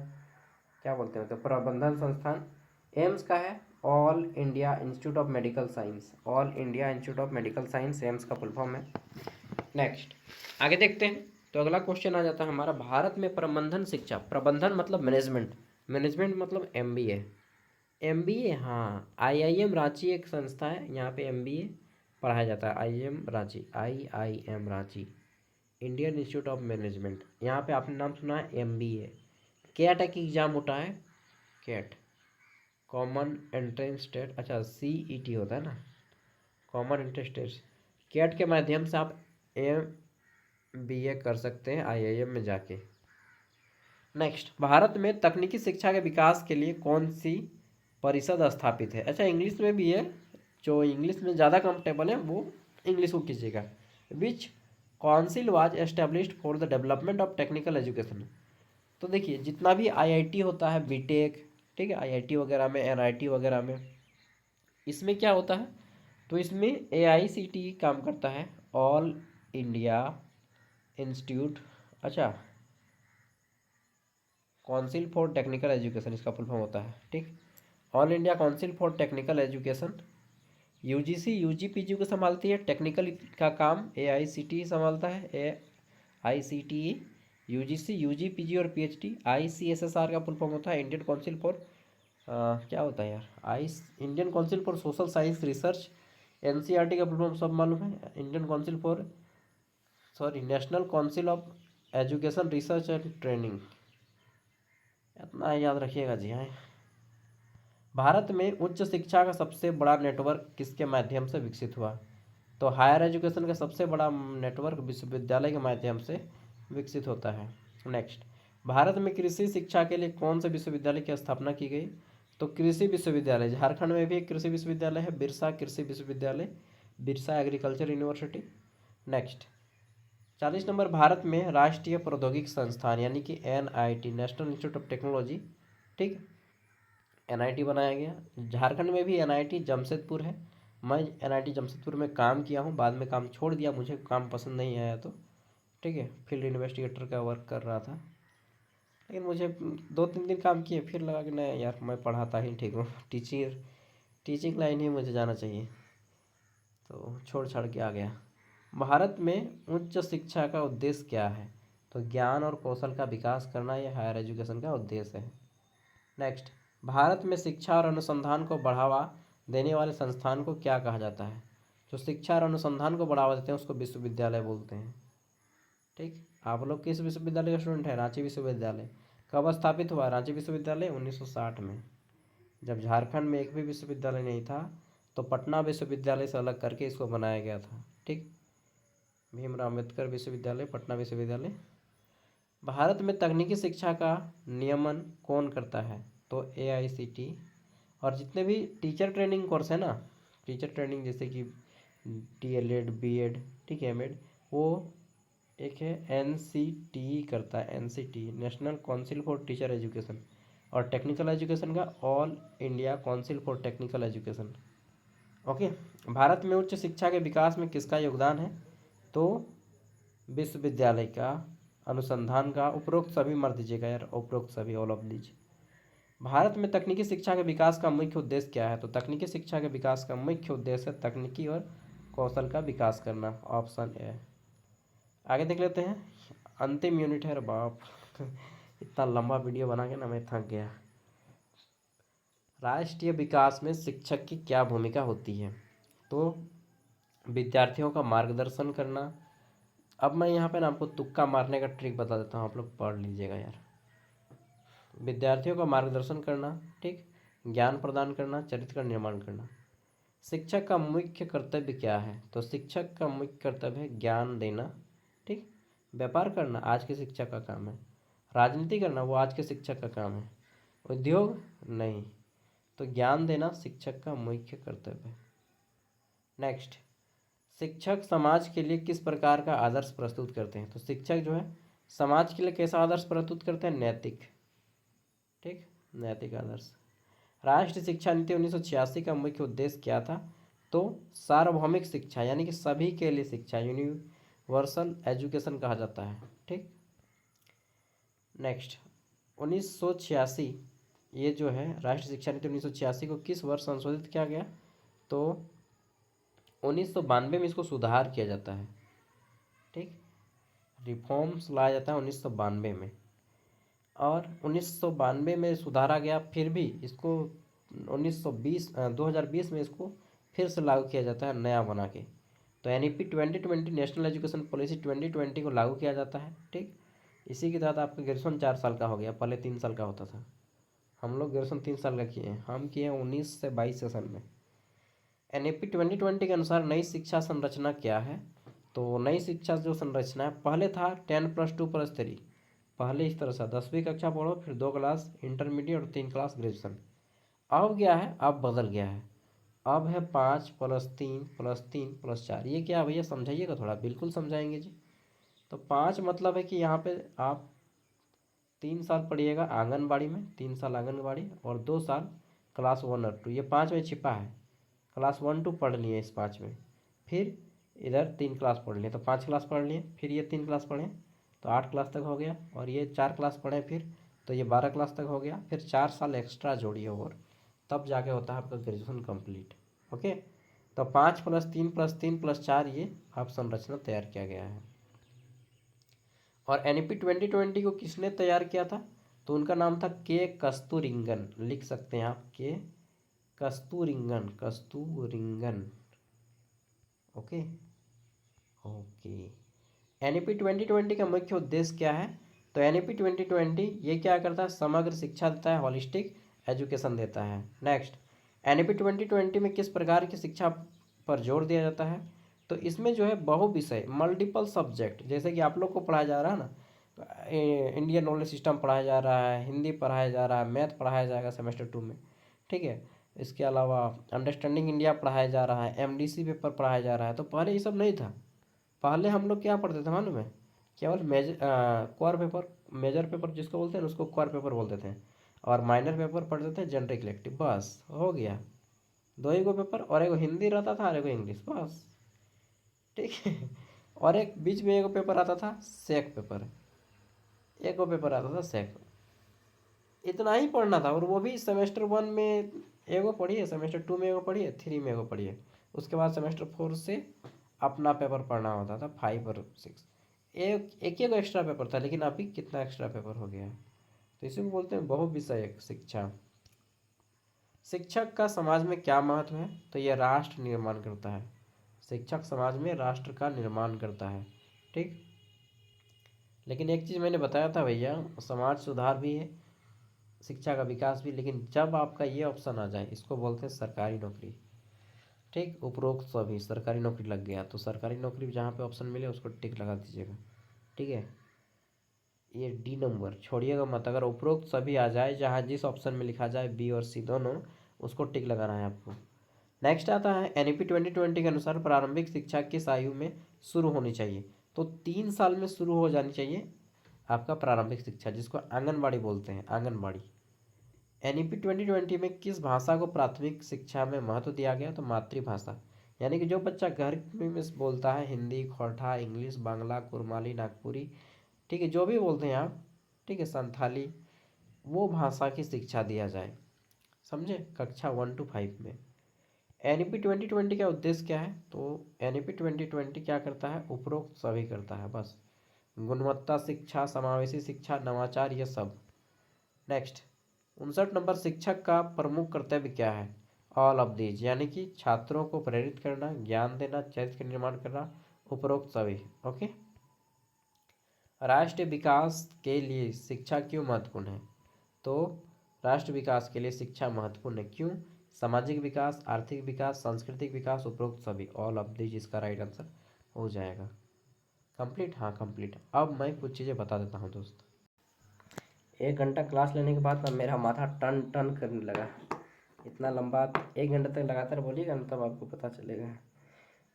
क्या बोलते हैं, तो प्रबंधन संस्थान। एम्स का है all India institute of medical science, all India institute of medical science AIIMS का फुल फॉर्म है। नेक्स्ट आगे देखते हैं, तो अगला क्वेश्चन आ जाता है हमारा, भारत में प्रबंधन शिक्षा, प्रबंधन मतलब मैनेजमेंट, मैनेजमेंट मतलब एमबीए, एमबीए, हाँ आईआईएम रांची एक संस्था है, यहाँ पे एमबीए पढ़ाया जाता है, IIM Ranchi, IIM Ranchi, Indian institute of management. यहाँ पे आपने नाम सुना है एमबीए। कैट एक एग्जाम होता है, कैट कॉमन एंट्रेंस टेस्ट, अच्छा सीईटी होता है ना, कॉमन एंट्रेंस टेस्ट, कैट के माध्यम से आप एमबीए कर सकते हैं आईआईएम में जाके। नेक्स्ट, भारत में तकनीकी शिक्षा के विकास के लिए कौन सी परिषद स्थापित है, अच्छा इंग्लिश में भी है, जो इंग्लिश में ज़्यादा कंफर्टेबल है वो इंग्लिश को कीजिएगा। Which council was established for the development of technical education, तो देखिए जितना भी आईआईटी होता है, बीटेक, ठीक है, आईआईटी वगैरह में, एनआईटी वगैरह में, इसमें क्या होता है, तो इसमें एआईसीटीई काम करता है, ऑल इंडिया इंस्टीट्यूट, अच्छा काउंसिल फॉर टेक्निकल एजुकेशन इसका फुल फॉर्म होता है, ठीक, all India council for technical education. UGC UG PG को संभालती है, टेक्निकल का काम एआईसीटीई संभालता है, एआईसीटीई, यूजीसी यूजी पीजी और पीएचडी। आईसीएसएसआर का फुल फॉर्म होता है इंडियन काउंसिल फॉर, क्या होता है यार, Indian council for social science research. NCERT का फुल फॉर्म सब मालूम है, Indian council for, sorry national council of education research and training, इतना याद रखिएगा जी। हाँ, भारत में उच्च शिक्षा का सबसे बड़ा नेटवर्क किसके माध्यम से विकसित हुआ, तो हायर एजुकेशन का सबसे बड़ा नेटवर्क विश्वविद्यालय के माध्यम से विकसित होता है। नेक्स्ट, भारत में कृषि शिक्षा के लिए कौन से विश्वविद्यालय की स्थापना की गई, तो कृषि विश्वविद्यालय, झारखंड में भी एक कृषि विश्वविद्यालय है, बिरसा कृषि विश्वविद्यालय, Birsa agriculture university. Next 40 number, Bharat में राष्ट्रीय प्रौद्योगिकी संस्थान यानी कि NIT, national institute of technology, ठीक, NIT बनाया गया। झारखंड में भी NIT जमशेदपुर है। मैं NIT जमशेदपुर में काम किया हूँ, बाद में काम छोड़ दिया, मुझे काम पसंद नहीं आया तो, ठीक है, फील्ड इन्वेस्टिगेटर का वर्क कर रहा था, लेकिन मुझे 2-3 दिन काम किए, फिर लगा कि नहीं यार, मैं पढ़ाता ही ठीक हूँ, टीचिंग लाइन ही मुझे जाना चाहिए, तो छोड़ छाड़ के आ गया। भारत में उच्च शिक्षा का उद्देश्य क्या है? तो ज्ञान और कौशल का विकास करना, यह हायर एजुकेशन का उद्देश्य है। नेक्स्ट, भारत में शिक्षा और अनुसंधान को बढ़ावा देने वाले संस्थान को क्या कहा जाता है? जो शिक्षा और अनुसंधान को बढ़ावा देते हैं उसको विश्वविद्यालय बोलते हैं। ठीक, आप लोग किस विश्वविद्यालय का स्टूडेंट है? रांची विश्वविद्यालय। कब स्थापित हुआ रांची विश्वविद्यालय? 1960 में, जब झारखंड में एक भी विश्वविद्यालय नहीं था, तो पटना विश्वविद्यालय से अलग करके इसको बनाया गया था। ठीक, भीमराव अम्बेडकर विश्वविद्यालय, पटना विश्वविद्यालय। भारत में तकनीकी शिक्षा का नियमन कौन करता है? तो AICT। और जितने भी टीचर ट्रेनिंग कोर्स है ना, टीचर ट्रेनिंग जैसे कि DLED, BEd, ठीक है, MEd, वो एक है NCTE करता है, NCTE, national council for teacher education. और टेक्निकल एजुकेशन का all India council for technical education. Okay, Bharat में उच्च शिक्षा के विकास में किसका योगदान है? तो विश्वविद्यालय का, अनुसंधान का, उपरोक्त सभी मर दीजिएगा यार, उपरोक्त सभी, ऑल ऑफ दीजिए। भारत में तकनीकी शिक्षा के विकास का मुख्य उद्देश्य क्या है? तो तकनीकी शिक्षा के विकास का मुख्य उद्देश्य है तकनीकी और कौशल का विकास करना, ऑप्शन ए। आगे देख लेते हैं, अंतिम यूनिट है। बाप इतना लंबा वीडियो बना के ना मैं थक गया। राष्ट्रीय विकास में शिक्षक की क्या भूमिका होती है? तो विद्यार्थियों का मार्गदर्शन करना। अब मैं यहाँ पे ना आपको तुक्का मारने का ट्रिक बता देता हूँ, आप लोग पढ़ लीजिएगा यार। विद्यार्थियों का मार्गदर्शन करना, ठीक, ज्ञान प्रदान करना, चरित्र का निर्माण करना। शिक्षक का मुख्य कर्तव्य क्या है? तो शिक्षक का मुख्य कर्तव्य है ज्ञान देना, ठीक, व्यापार करना आज के शिक्षक का काम है, राजनीति करना वो आज के शिक्षक का काम है, उद्योग नहीं, तो ज्ञान देना शिक्षक का मुख्य कर्तव्य है। नेक्स्ट, शिक्षक समाज के लिए किस प्रकार का आदर्श प्रस्तुत करते हैं? तो शिक्षक जो है समाज के लिए कैसा आदर्श प्रस्तुत करते हैं? नैतिक, ठीक, नैतिक आदर्श। राष्ट्रीय शिक्षा नीति 1986 का मुख्य उद्देश्य क्या था? तो सार्वभौमिक शिक्षा यानी कि सभी के लिए शिक्षा, यूनिवर्सल एजुकेशन कहा जाता है। ठीक, नेक्स्ट 1986, ये जो है राष्ट्रीय शिक्षा नीति 1986 को किस वर्ष संशोधित किया गया? तो 1992 में इसको सुधार किया जाता है। ठीक, रिफॉर्म्स लाया जाता है 1992 में, और 1992 में सुधारा गया, फिर भी इसको 2020 में इसको फिर से लागू किया जाता है नया बना के। तो NEP 2020, नेशनल एजुकेशन पॉलिसी 2020 को लागू किया जाता है। ठीक, इसी के तहत आपका ग्रेजुएशन 4 साल का हो गया, पहले 3 साल का होता था। हम लोग ग्रेजुएशन 3 साल का किए हैं, हम किए हैं 19 से 22 सेशन में। NEP 2020 के अनुसार नई शिक्षा संरचना क्या है? तो नई शिक्षा जो संरचना है, पहले था 10+2+3, पहले इस तरह से 10वीं कक्षा पढ़ो, फिर 2 क्लास इंटरमीडिएट और 3 क्लास ग्रेजुएशन। अब क्या है? अब बदल गया है, अब है 5+3+3+4। ये क्या भैया, समझाइएगा थोड़ा। बिल्कुल समझाएंगे जी। तो 5 मतलब है कि यहाँ पे आप 3 साल पढ़िएगा आंगनबाड़ी में, 3 साल आंगनबाड़ी और 2 साल क्लास 1 और 2, ये 5 में छिपा है। क्लास 1-2 पढ़ लिए इस 5 में, फिर इधर 3 क्लास पढ़ लिए, तो 5 क्लास पढ़ लिए, फिर ये 3 क्लास पढ़ें तो 8 क्लास तक हो गया, और ये 4 क्लास पढ़ें फिर तो ये 12 क्लास तक हो गया, फिर 4 साल एक्स्ट्रा जोड़िए और तब जाके होता है आपका ग्रेजुएशन कंप्लीट। ओके, तो 5+3+3+4 ये आप संरचना तैयार किया गया है। और NEP 2020 को किसने तैयार किया था? तो उनका नाम था के कस्तूरिंगन, लिख सकते हैं आप, के कस्तूरिंगन। Okay okay. NEP 2020 का मुख्य उद्देश्य क्या है? तो NEP 2020 ये क्या करता है? समग्र शिक्षा देता है, होलिस्टिक एजुकेशन देता है। नेक्स्ट, NEP 2020 में किस प्रकार की शिक्षा पर जोर दिया जाता है? तो इसमें जो है बहु विषय, मल्टीपल सब्जेक्ट, जैसे कि आप लोग को पढ़ाया जा रहा है ना, इंडियन नॉलेज सिस्टम पढ़ाया जा रहा है, हिंदी पढ़ाया जा रहा है, मैथ पढ़ाया जाएगा सेमेस्टर 2 में, ठीक है। इसके अलावा अंडरस्टैंडिंग इंडिया पढ़ाया जा रहा है, MDC पेपर पढ़ाया जा रहा है। तो पहले ये सब नहीं था, पहले हम लोग क्या पढ़ते थे मालूम है, केवल कोर पेपर, मेजर पेपर जिसको बोलते हैं उसको कोर पेपर बोलते थे, और माइनर पेपर पढ़ते थे जनरल इलेक्टिव, बस हो गया। दो ही को पेपर, और एक हिंदी रहता था और एक इंग्लिश, बस। ठीक है। और एक बीच में एक पेपर आता था सेक पेपर, एक वो पेपर आता था सेक। इतना ही पढ़ना था, और वो भी सेमेस्टर 1 में एगो पढ़िए, सेमेस्टर 2 में एगो पढ़िए, 3 में एगो पढ़िए, उसके बाद सेमेस्टर 4 से अपना पेपर पढ़ना होता था 5 और 6। एक एक ही एक्स्ट्रा पेपर था, लेकिन अभी कितना एक्स्ट्रा पेपर हो गया है। तो इसी को बोलते हैं बहुविषयक शिक्षा। शिक्षक का समाज में क्या महत्व है, तो यह राष्ट्र निर्माण करता है। शिक्षक समाज में राष्ट्र का निर्माण करता है। ठीक। लेकिन एक चीज़ मैंने बताया था भैया, समाज सुधार भी है, शिक्षा का विकास भी, लेकिन जब आपका ये ऑप्शन आ जाए, इसको बोलते हैं सरकारी नौकरी। ठीक। उपरोक्त सभी सरकारी नौकरी लग गया, तो सरकारी नौकरी जहाँ पे ऑप्शन मिले उसको टिक लगा दीजिएगा। ठीक है। ये डी नंबर छोड़िएगा मत, अगर उपरोक्त सभी आ जाए, जहाँ जिस ऑप्शन में लिखा जाए बी और सी दोनों, उसको टिक लगाना है आपको। नेक्स्ट आता है एनईपी 2020 के अनुसार प्रारंभिक शिक्षा किस आयु में शुरू होनी चाहिए, तो 3 साल में शुरू हो जानी चाहिए आपका प्रारंभिक शिक्षा, जिसको आंगनबाड़ी बोलते हैं, आंगनबाड़ी। एनईपी 2020 में किस भाषा को प्राथमिक शिक्षा में महत्व दिया गया, तो मातृभाषा, यानी कि जो बच्चा घर में बोलता है, हिंदी, खोरठा, इंग्लिश, बांग्ला, कुरमाली, नागपुरी, ठीक है, जो भी बोलते हैं आप, ठीक है, संथाली, वो भाषा की शिक्षा दिया जाए। समझे, कक्षा 1 to 5 में। एनईपी 2020 का उद्देश्य क्या है, तो एनईपी 2020 क्या करता है, उपरोक्त सभी करता है, बस। गुणवत्ता शिक्षा, समावेशी शिक्षा, नवाचार, ये सब। नेक्स्ट 59 नंबर, शिक्षक का प्रमुख कर्तव्य क्या है, ऑल ऑफ दीज, यानी कि छात्रों को प्रेरित करना, ज्ञान देना, चरित्र निर्माण करना, उपरोक्त सभी। ओके। राष्ट्र विकास के लिए शिक्षा क्यों महत्वपूर्ण है, तो राष्ट्र विकास के लिए शिक्षा महत्वपूर्ण है, क्यों, सामाजिक विकास, आर्थिक विकास, सांस्कृतिक विकास, उपरोक्त सभी, ऑल ऑफ दिस इसका राइट आंसर हो जाएगा। कंप्लीट, हाँ कंप्लीट। अब मैं कुछ चीज़ें बता देता हूँ दोस्त। 1 घंटा क्लास लेने के बाद ना मेरा माथा टन टन करने लगा। इतना लंबा 1 घंटे तक लगातार बोलिएगा ना, तब आपको पता चलेगा।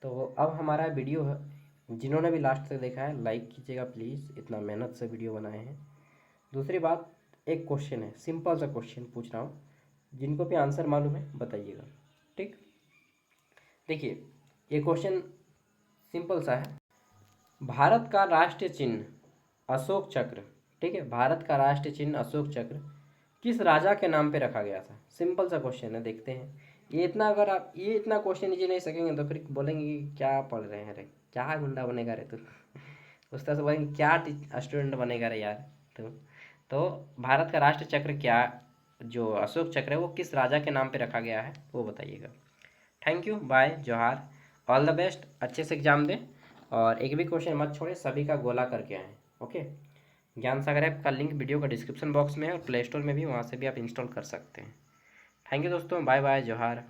तो अब हमारा वीडियो है, जिन्होंने भी लास्ट तक देखा है लाइक कीजिएगा प्लीज़, इतना मेहनत से वीडियो बनाए हैं। दूसरी बात, एक क्वेश्चन है, सिंपल सा क्वेश्चन पूछ रहा हूँ, जिनको भी आंसर मालूम है बताइएगा। ठीक। देखिए, ये क्वेश्चन सिंपल सा है। भारत का राष्ट्रीय चिन्ह अशोक चक्र, ठीक है, भारत का राष्ट्रीय चिन्ह अशोक चक्र किस राजा के नाम पे रखा गया था। सिंपल सा क्वेश्चन है, देखते हैं। ये इतना, अगर आप ये इतना क्वेश्चन लीजिए नहीं सकेंगे तो फिर बोलेंगे कि क्या पढ़ रहे हैं रे, क्या गुंडा बनेगा रे तू। उस तरह से बोलेंगे क्या स्टूडेंट बनेगा रे यार तू। तो भारत का राष्ट्र चक्र क्या, जो अशोक चक्र है वो किस राजा के नाम पे रखा गया है, वो बताइएगा। थैंक यू, बाय, जोहार, ऑल द बेस्ट, अच्छे से एग्जाम दें, और एक भी क्वेश्चन मत छोड़े, सभी का गोला करके आएँ। ओके। ज्ञान सागर ऐप का लिंक वीडियो का डिस्क्रिप्शन बॉक्स में है, और प्ले स्टोर में भी, वहाँ से भी आप इंस्टॉल कर सकते हैं। थैंक यू दोस्तों, बाय बाय, जोहार।